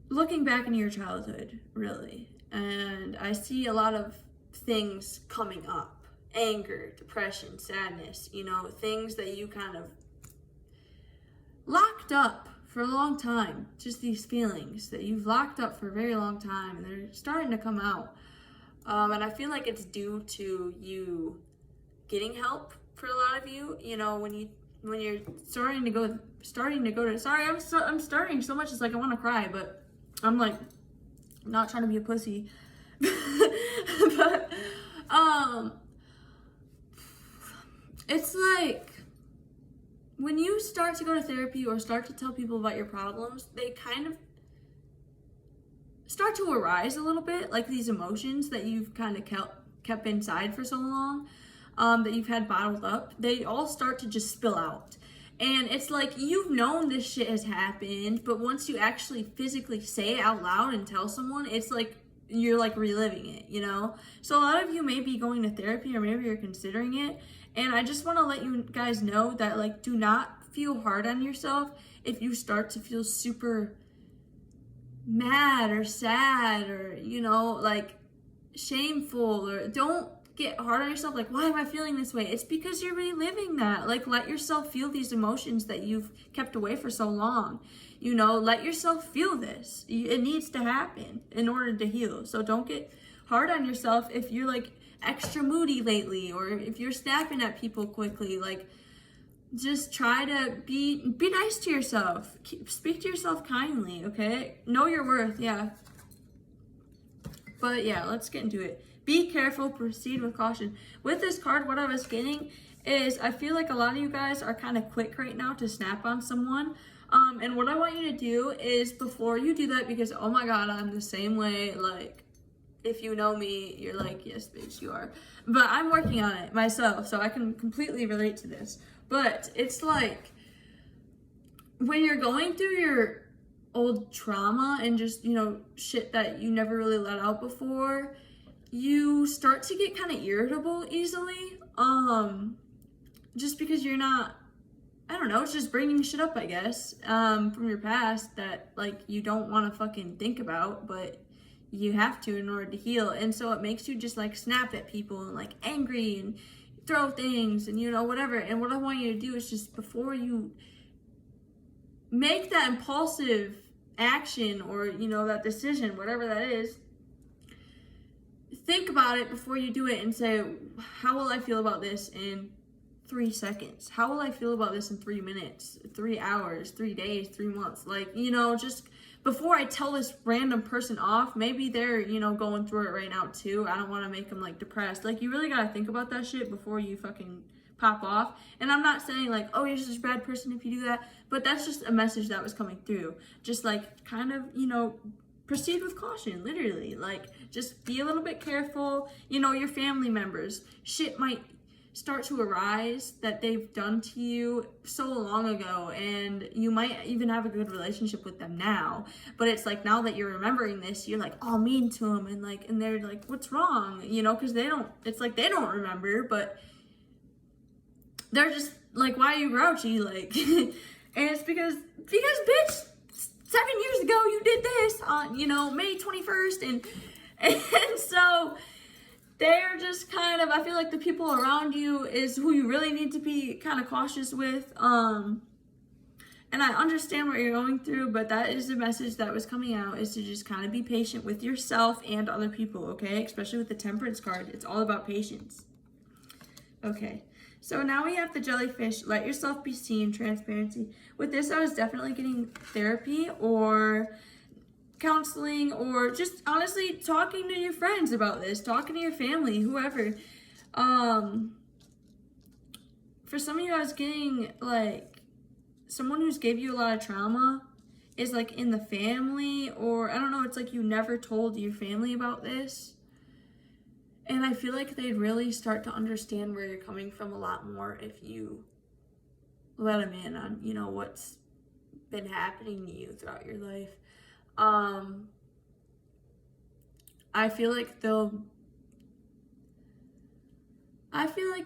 looking back into your childhood, really. And I see a lot of things coming up. Anger, depression, sadness, you know, things that you kind of locked up for a long time, just these feelings that you've locked up for a very long time, and they're starting to come out. And I feel like it's due to you getting help for a lot of you. You know, when you're starting to go to, sorry, I'm starting so much, it's like I want to cry, but I'm like not trying to be a pussy. But it's like when you start to go to therapy or start to tell people about your problems, they kind of start to arise a little bit, like these emotions that you've kind of kept inside for so long, that you've had bottled up, they all start to just spill out. And it's like you've known this shit has happened, but once you actually physically say it out loud and tell someone, it's like you're like reliving it, you know? So a lot of you may be going to therapy, or maybe you're considering it. And I just want to let you guys know that, like, do not feel hard on yourself if you start to feel super mad or sad or, you know, like shameful, or don't get hard on yourself. Like, why am I feeling this way? It's because you're reliving that. Like, let yourself feel these emotions that you've kept away for so long. You know, let yourself feel this. It needs to happen in order to heal. So don't get hard on yourself if you're like extra moody lately, or if you're snapping at people quickly. Like, just try to be nice to yourself. Speak to yourself kindly, okay? Know your worth, yeah. But yeah, let's get into it. Be careful, proceed with caution. With this card, what I was getting is I feel like a lot of you guys are kind of quick right now to snap on someone. And what I want you to do is, before you do that, because oh my god, I'm the same way, like, if you know me, you're like, yes, bitch, you are. But I'm working on it myself, so I can completely relate to this. But it's like, when you're going through your old trauma and just, you know, shit that you never really let out before, you start to get kind of irritable easily. Just because you're not, I don't know, it's just bringing shit up, I guess, from your past that, like, you don't want to fucking think about, but you have to in order to heal. And so it makes you just, like, snap at people and, like, angry and throw things and, you know, whatever. And what I want you to do is just, before you make that impulsive action or, you know, that decision, whatever that is, think about it before you do it and say, how will I feel about this in 3 seconds? How will I feel about this in 3 minutes, 3 hours, 3 days, 3 months? Like, you know, just before I tell this random person off, maybe they're, you know, going through it right now too. I don't want to make them, like, depressed. Like, you really got to think about that shit before you fucking pop off. And I'm not saying, like, oh, you're just a bad person if you do that, but that's just a message that was coming through. Just, like, kind of, you know, proceed with caution, literally. Like, just be a little bit careful. You know, your family members, shit might start to arise that they've done to you so long ago, and you might even have a good relationship with them now, but it's like, now that you're remembering this, you're like all mean to them, and like, and they're like, what's wrong, you know, because they don't, it's like they don't remember, but they're just like, why are you grouchy, like, and it's because bitch, 7 years ago you did this on, you know, May 21st, and so they're just kind of, I feel like the people around you is who you really need to be kind of cautious with. And I understand what you're going through, but that is the message that was coming out, is to just kind of be patient with yourself and other people, okay? Especially with the Temperance card. It's all about patience. Okay, so now we have the jellyfish. Let yourself be seen, transparency. With this, I was definitely getting therapy or counseling, or just honestly talking to your friends about this, talking to your family, whoever. For some of you, I was getting like someone who's gave you a lot of trauma is like in the family, or I don't know, it's like you never told your family about this, and I feel like they'd really start to understand where you're coming from a lot more if you let them in on, you know, what's been happening to you throughout your life. I feel like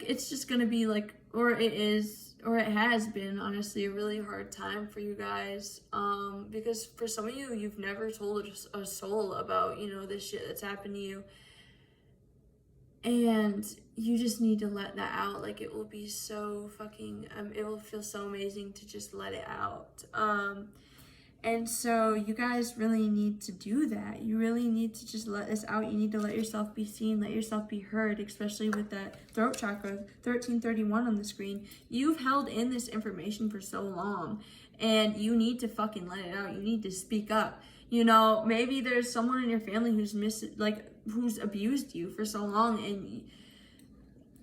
it's just gonna be like, or it is, or it has been, honestly, a really hard time for you guys, because for some of you, you've never told a soul about, you know, this shit that's happened to you, and you just need to let that out. Like, it will be so fucking, it will feel so amazing to just let it out. And so you guys really need to do that. You really need to just let this out. You need to let yourself be seen, let yourself be heard, especially with that throat chakra, 1331 on the screen. You've held in this information for so long, and you need to fucking let it out. You need to speak up. You know, maybe there's someone in your family who's who's abused you for so long, and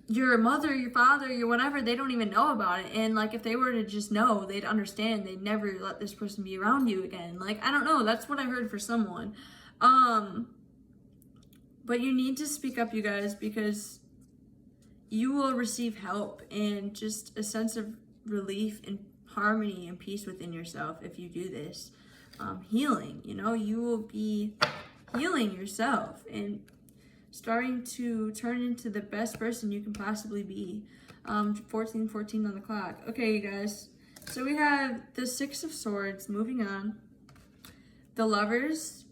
your mother, your father, your whatever, they don't even know about it. And like, if they were to just know, they'd understand. They'd never let this person be around you again. Like, I don't know. That's what I heard for someone. But you need to speak up, you guys, because you will receive help and just a sense of relief and harmony and peace within yourself if you do this. Healing, you know, you will be healing yourself and starting to turn into the best person you can possibly be. 14:14 on the clock. Okay, you guys. So we have the Six of Swords. Moving on. The Lovers.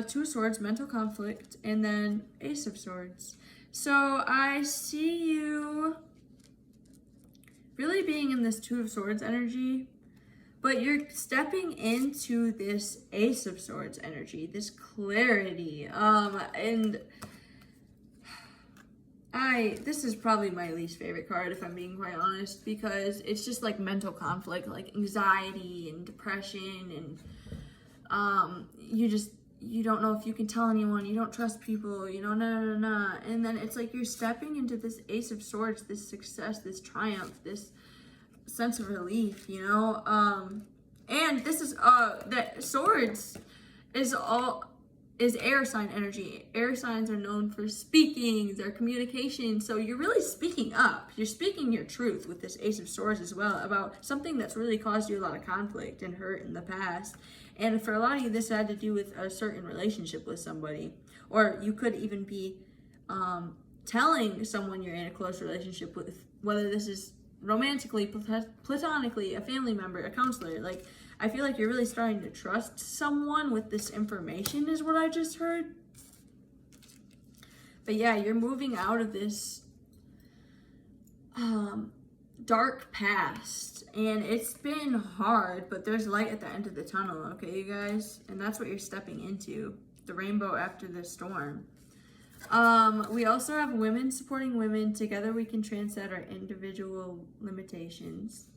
Two of Swords, mental conflict, and then Ace of Swords. So I see you really being in this Two of Swords energy, but you're stepping into this Ace of Swords energy, this clarity. And this is probably my least favorite card, if I'm being quite honest, because it's just like mental conflict, like anxiety and depression, and you don't know if you can tell anyone, you don't trust people, you know, and then it's like you're stepping into this Ace of Swords, this success, this triumph, this sense of relief, you know. And this is that Swords is air sign energy. Air signs are known for speaking, their communication. So you're really speaking up. You're speaking your truth with this Ace of Swords as well about something that's really caused you a lot of conflict and hurt in the past. And for a lot of you, this had to do with a certain relationship with somebody, or you could even be telling someone you're in a close relationship with, whether this is romantically, platonically, a family member, a counselor. Like, I feel like you're really starting to trust someone with this information is what I just heard. But yeah, you're moving out of this dark past, and it's been hard, but there's light at the end of the tunnel, okay, you guys? And that's what you're stepping into, the rainbow after the storm. We also have women supporting women. Together we can transcend our individual limitations.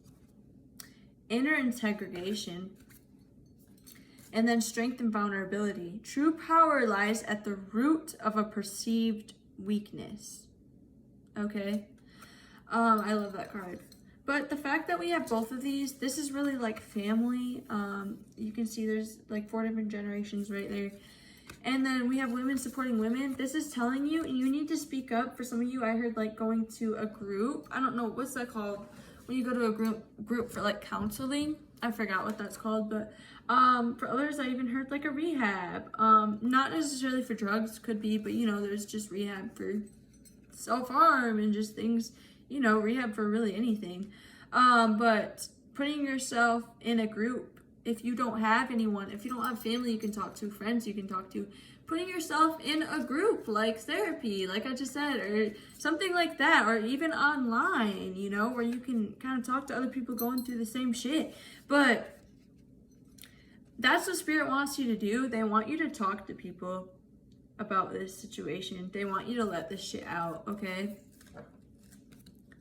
Inner integration. And then strength and vulnerability. True power lies at the root of a perceived weakness. Okay? I love that card. But the fact that we have both of these, this is really like family. You can see there's like 4 different generations right there. And then we have women supporting women. This is telling you need to speak up. For some of you, I heard like going to a group. I don't know, what's that called? When you go to a group for like counseling. I forgot what that's called. But for others, I even heard like a rehab. Not necessarily for drugs, could be. But, you know, there's just rehab for self-harm and just things, you know, rehab for really anything. But putting yourself in a group, if you don't have anyone, if you don't have family you can talk to, friends you can talk to, putting yourself in a group like therapy, like I just said, or something like that, or even online, you know, where you can kind of talk to other people going through the same shit. But that's what Spirit wants you to do. They want you to talk to people about this situation. They want you to let this shit out, okay?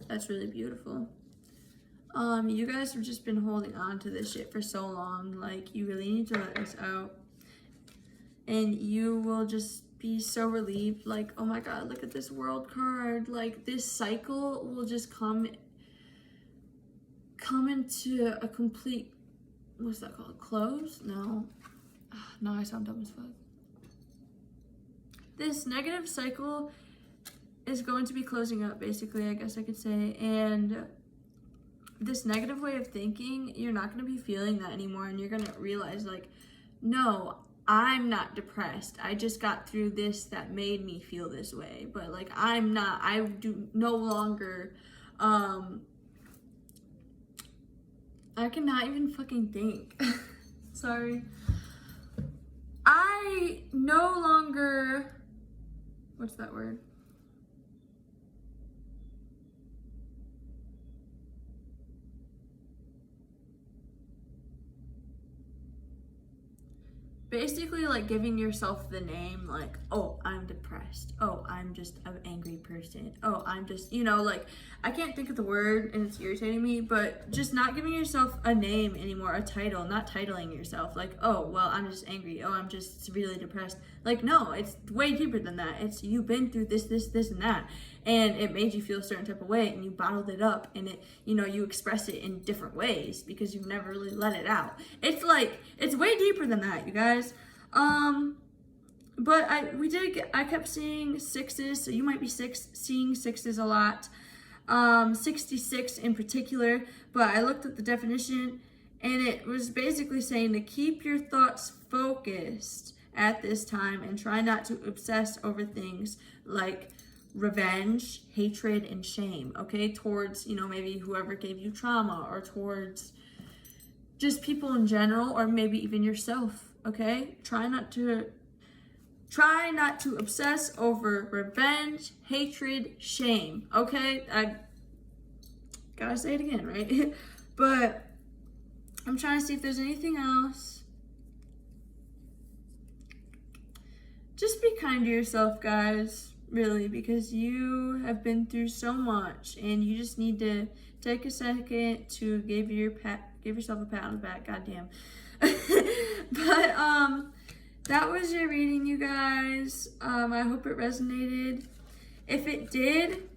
That's really beautiful. You guys have just been holding on to this shit for so long. Like, you really need to let this out. And you will just be so relieved. Like, oh my God, look at this World card. Like, this cycle will just come into a complete, what's that called? Close? No. No, I sound dumb as fuck. This negative cycle is going to be closing up, basically, I guess I could say. And this negative way of thinking, you're not going to be feeling that anymore, and you're going to realize, like, no, I'm not depressed. I just got through this that made me feel this way. But, like, I do no longer, I cannot even fucking think. Sorry. I no longer, what's that word? basically like giving yourself the name like, oh, I'm depressed. Oh, I'm just an angry person. Oh, I'm just, you know, like I can't think of the word and it's irritating me, but just not giving yourself a name anymore, a title, not titling yourself like, oh, well, I'm just angry. Oh, I'm just severely depressed. Like, no, it's way deeper than that. It's you've been through this, and that, and it made you feel a certain type of way, and you bottled it up, and it, you know, you express it in different ways because you've never really let it out. It's like, it's way deeper than that, you guys. But I kept seeing sixes, so you might be seeing sixes a lot. 66 in particular, but I looked at the definition and it was basically saying to keep your thoughts focused at this time and try not to obsess over things like revenge, hatred, and shame, okay, towards, you know, maybe whoever gave you trauma, or towards just people in general, or maybe even yourself, okay? Try not to obsess over revenge, hatred, shame, okay? I gotta say it again, right? But I'm trying to see if there's anything else. Just be kind to yourself, guys, really, because you have been through so much, and you just need to take a second to give yourself a pat on the back. Goddamn. But that was your reading, you guys. I hope it resonated. If it did,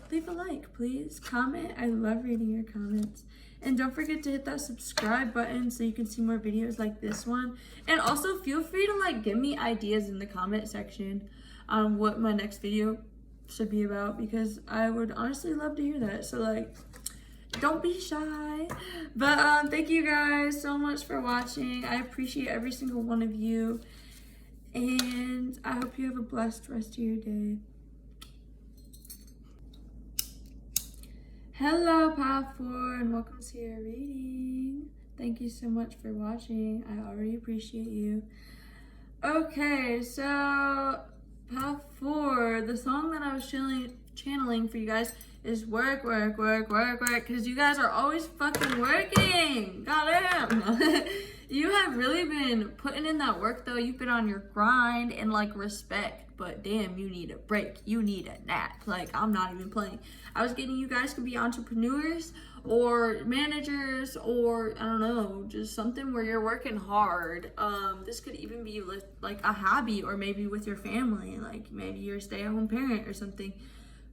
leave a like, please. Comment. I love reading your comments. And don't forget to hit that subscribe button so you can see more videos like this one. And also feel free to like give me ideas in the comment section on what my next video should be about, because I would honestly love to hear that. So like, don't be shy. But thank you guys so much for watching. I appreciate every single one of you, and I hope you have a blessed rest of your day. Hello, Pile 4, and welcome to your reading. Thank you so much for watching. I already appreciate you. Okay, so Pile 4, the song that I was channeling for you guys is work, because you guys are always fucking working. Goddamn. You have really been putting in that work, though. You've been on your grind and like respect. But damn, you need a break. You need a nap. Like, I'm not even playing. I was getting you guys could be entrepreneurs or managers, or I don't know, just something where you're working hard. This could even be like a hobby, or maybe with your family. Like maybe you're a stay-at-home parent or something.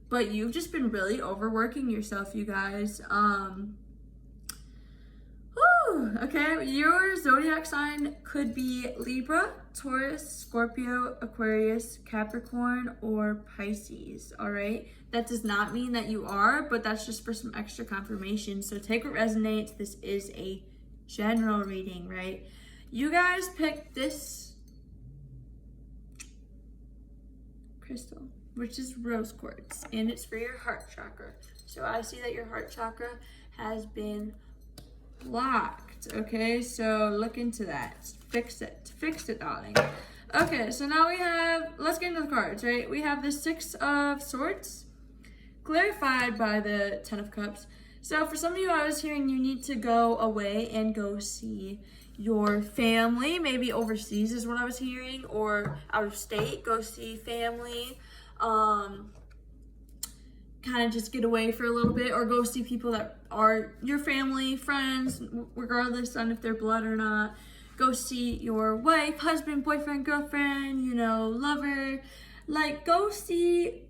But you've just been really overworking yourself, you guys. Okay, your zodiac sign could be Libra, Taurus, Scorpio, Aquarius, Capricorn, or Pisces, all right? That does not mean that you are, but that's just for some extra confirmation. So take what resonates. This is a general reading, right? You guys picked this crystal, which is rose quartz, and it's for your heart chakra. So I see that your heart chakra has been blocked, okay? So look into that. Fix it, darling. Okay, so now we have, let's get into the cards, right? We have the Six of Swords, clarified by the Ten of Cups. So for some of you, I was hearing you need to go away and go see your family, maybe overseas is what I was hearing, or out of state, go see family. Kind of just get away for a little bit, or go see people that are your family, friends, regardless on if they're blood or not. Go see your wife, husband, boyfriend, girlfriend, you know, lover. Like, go see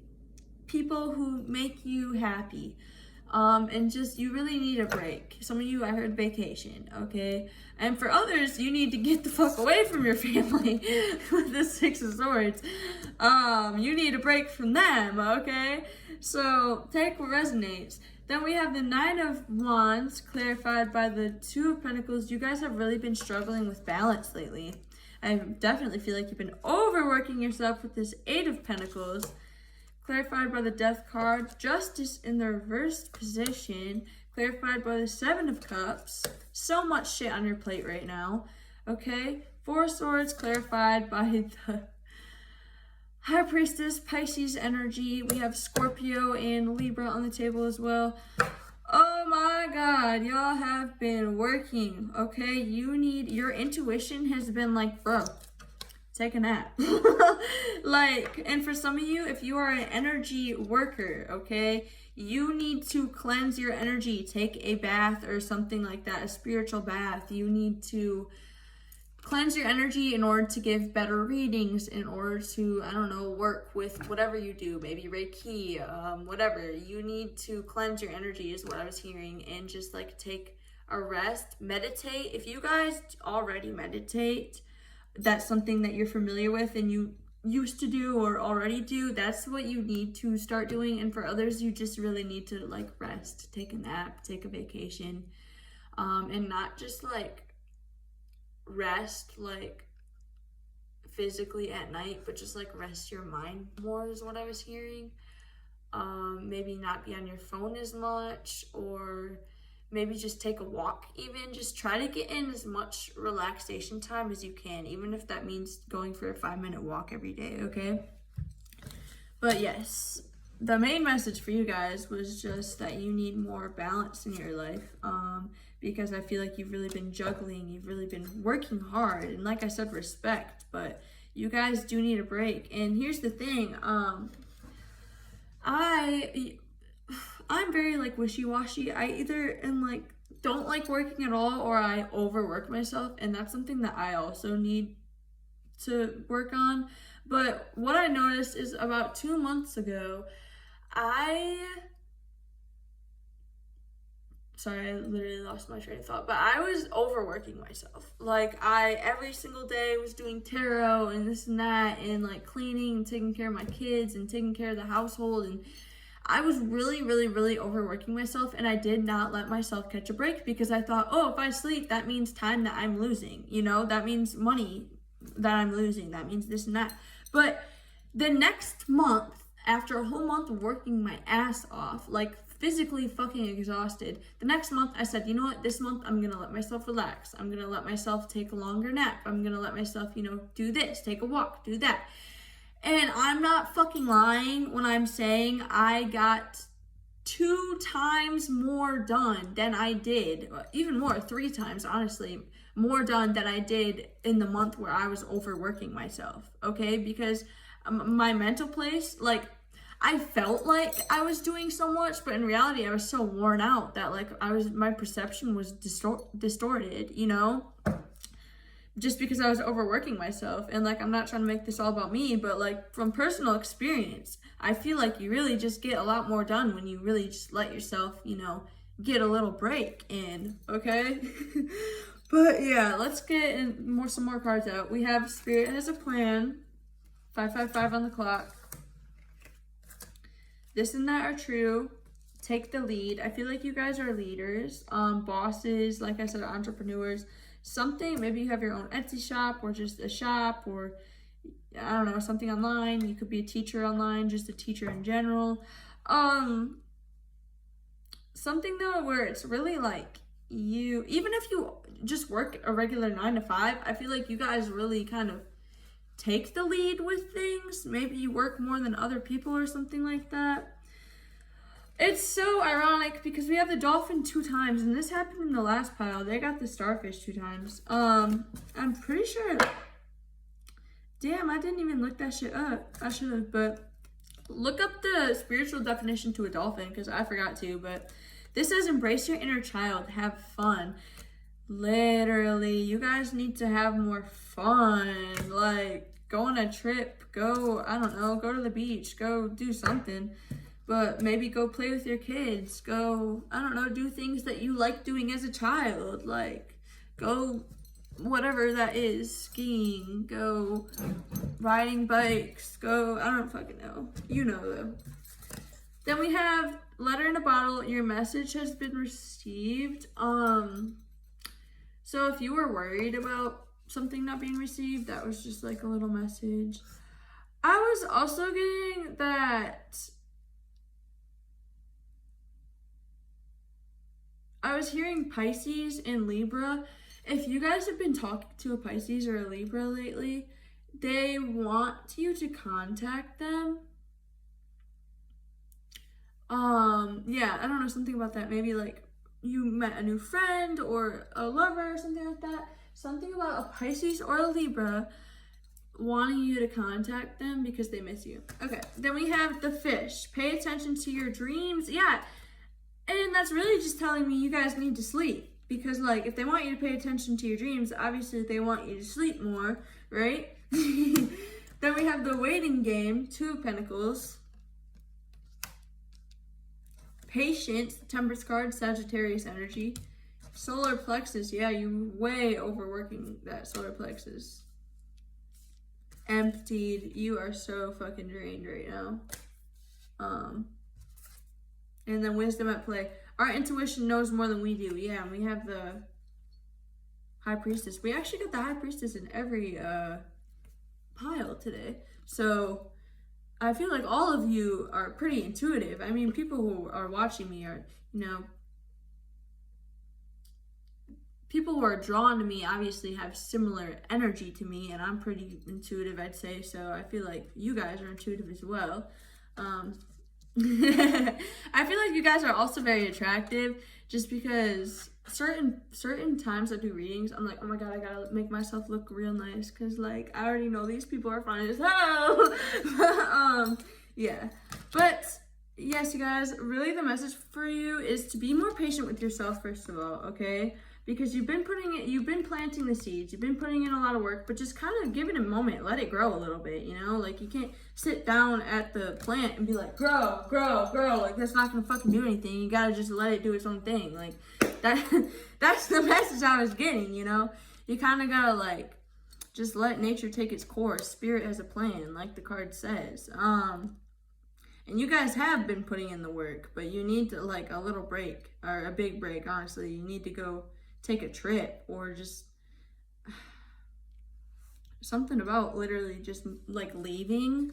people who make you happy. And just, you really need a break. Some of you, I heard vacation, okay? And for others, you need to get the fuck away from your family with the Six of Swords. You need a break from them, okay? So take what resonates. Then we have the Nine of Wands, clarified by the Two of Pentacles. You guys have really been struggling with balance lately. I definitely feel like you've been overworking yourself with this Eight of Pentacles, clarified by the Death card. Justice in the reversed position, clarified by the Seven of Cups. So much shit on your plate right now, okay? Four of Swords, clarified by the High Priestess, Pisces energy. We have Scorpio and Libra on the table as well. Oh my God, y'all have been working, okay? Your intuition has been like, bro, take a nap. Like, and for some of you, if you are an energy worker, okay, you need to cleanse your energy, take a bath or something like that, a spiritual bath. You need to cleanse your energy in order to give better readings, in order to, I don't know, work with whatever you do, maybe Reiki, whatever. You need to cleanse your energy is what I was hearing, and just like take a rest, meditate. If you guys already meditate, that's something that you're familiar with and you used to do or already do, that's what you need to start doing. And for others, you just really need to like rest, take a nap, take a vacation, and not just like rest like physically at night, but just like rest your mind more is what I was hearing. Maybe not be on your phone as much, or maybe just take a walk. Even just try to get in as much relaxation time as you can, even if that means going for a 5-minute walk every day, okay? But yes, the main message for you guys was just that you need more balance in your life, because I feel like you've really been juggling, you've really been working hard, and like I said, respect, but you guys do need a break. And here's the thing, I'm very like wishy-washy. I either am like don't like working at all, or I overwork myself, and that's something that I also need to work on. But what I noticed is about 2 months ago, sorry, I literally lost my train of thought, but I was overworking myself. Like, I every single day was doing tarot and this and that, and like cleaning and taking care of my kids and taking care of the household, and I was really, really, really overworking myself, and I did not let myself catch a break, because I thought, oh, if I sleep, that means time that I'm losing, you know, that means money that I'm losing, that means this and that. But the next month, after a whole month of working my ass off, like physically fucking exhausted, the next month I said, you know what, this month I'm gonna let myself relax. I'm gonna let myself take a longer nap. I'm gonna let myself, you know, do this, take a walk, do that. And I'm not fucking lying when I'm saying I got 2 times more done than I did, even more, 3 times, honestly, more done than I did in the month where I was overworking myself, okay? Because my mental place, like, I felt like I was doing so much, but in reality, I was so worn out that, like, my perception was distorted, you know? Just because I was overworking myself. And like, I'm not trying to make this all about me, but like from personal experience, I feel like you really just get a lot more done when you really just let yourself, you know, get a little break in, okay? But yeah, let's get in some more cards out. We have Spirit has a plan, 555 on the clock. This and that are true. Take the lead. I feel like you guys are leaders, bosses, like I said, entrepreneurs. Something, maybe you have your own Etsy shop, or just a shop, or I don't know, something online. You could be a teacher online, just a teacher in general. Something though where it's really like you, even if you just work a regular 9 to 5, I feel like you guys really kind of take the lead with things. Maybe you work more than other people or something like that. It's so ironic because we have the dolphin 2 times, and this happened in the last pile. They got the starfish 2 times. I'm pretty sure. Damn, I didn't even look that shit up. I should have, but look up the spiritual definition to a dolphin, because I forgot to. But this says, embrace your inner child, have fun. Literally, you guys need to have more fun. Like, go on a trip, go, I don't know, go to the beach, go do something. But maybe go play with your kids. Go, I don't know, do things that you like doing as a child. Like, go, whatever that is, skiing, go riding bikes, go, I don't fucking know. You know, though. Then we have letter in a bottle. Your message has been received. So if you were worried about something not being received, that was just like a little message. I was also getting that I was hearing Pisces and Libra. If you guys have been talking to a Pisces or a Libra lately, they want you to contact them. Yeah, I don't know, something about that. Maybe like you met a new friend or a lover or something like that. Something about a Pisces or a Libra wanting you to contact them because they miss you. Okay, then we have the Fish. Pay attention to your dreams. Yeah, and that's really just telling me you guys need to sleep. Because, like, if they want you to pay attention to your dreams, obviously they want you to sleep more, right? Then we have the Waiting Game, Two of Pentacles. Patience, Temperance card, Sagittarius energy. Solar Plexus, yeah, you're way overworking that solar plexus. Emptied, you are so fucking drained right now. And then Wisdom at play. Our intuition knows more than we do. Yeah, and we have the High Priestess. We actually got the High Priestess in every pile today. So I feel like all of you are pretty intuitive. I mean, people who are watching me are, you know, people who are drawn to me obviously have similar energy to me, and I'm pretty intuitive, I'd say. So I feel like you guys are intuitive as well. I feel like you guys are also very attractive, just because certain times I do readings, I'm like, oh my god, I gotta make myself look real nice, because like I already know these people are fine as hell. Yeah, but yes, you guys, really the message for you is to be more patient with yourself, first of all, okay? Because you've been planting the seeds, you've been putting in a lot of work, but just kind of give it a moment, let it grow a little bit, you know? Like, you can't sit down at the plant and be like, grow, grow, grow. Like, that's not gonna fucking do anything. You gotta just let it do its own thing. Like, that's the message I was getting, you know? You kind of gotta, like, just let nature take its course. Spirit has a plan, like the card says. And you guys have been putting in the work, but you need to, like, a little break, or a big break, honestly. You need to go take a trip, or just something about literally just like leaving,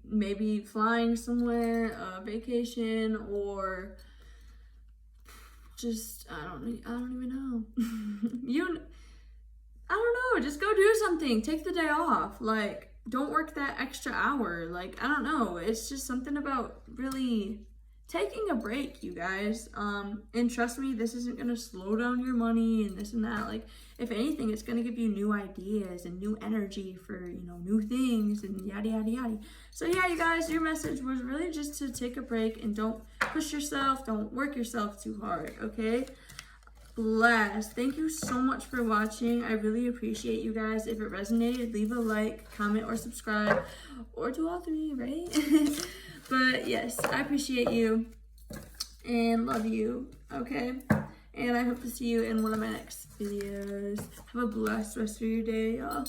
maybe flying somewhere, vacation, or just I don't even know. I don't know, just go do something, take the day off, like don't work that extra hour, like I don't know, it's just something about really taking a break, you guys. And trust me, this isn't gonna slow down your money and this and that. Like, if anything, it's gonna give you new ideas and new energy for, you know, new things and yada yada yada. So yeah, you guys, your message was really just to take a break and don't push yourself, don't work yourself too hard, okay? Bless. Thank you so much for watching. I really appreciate you guys. If it resonated, leave a like, comment, or subscribe, or do all three, right? But yes, I appreciate you and love you, okay? And I hope to see you in one of my next videos. Have a blessed rest of your day, y'all.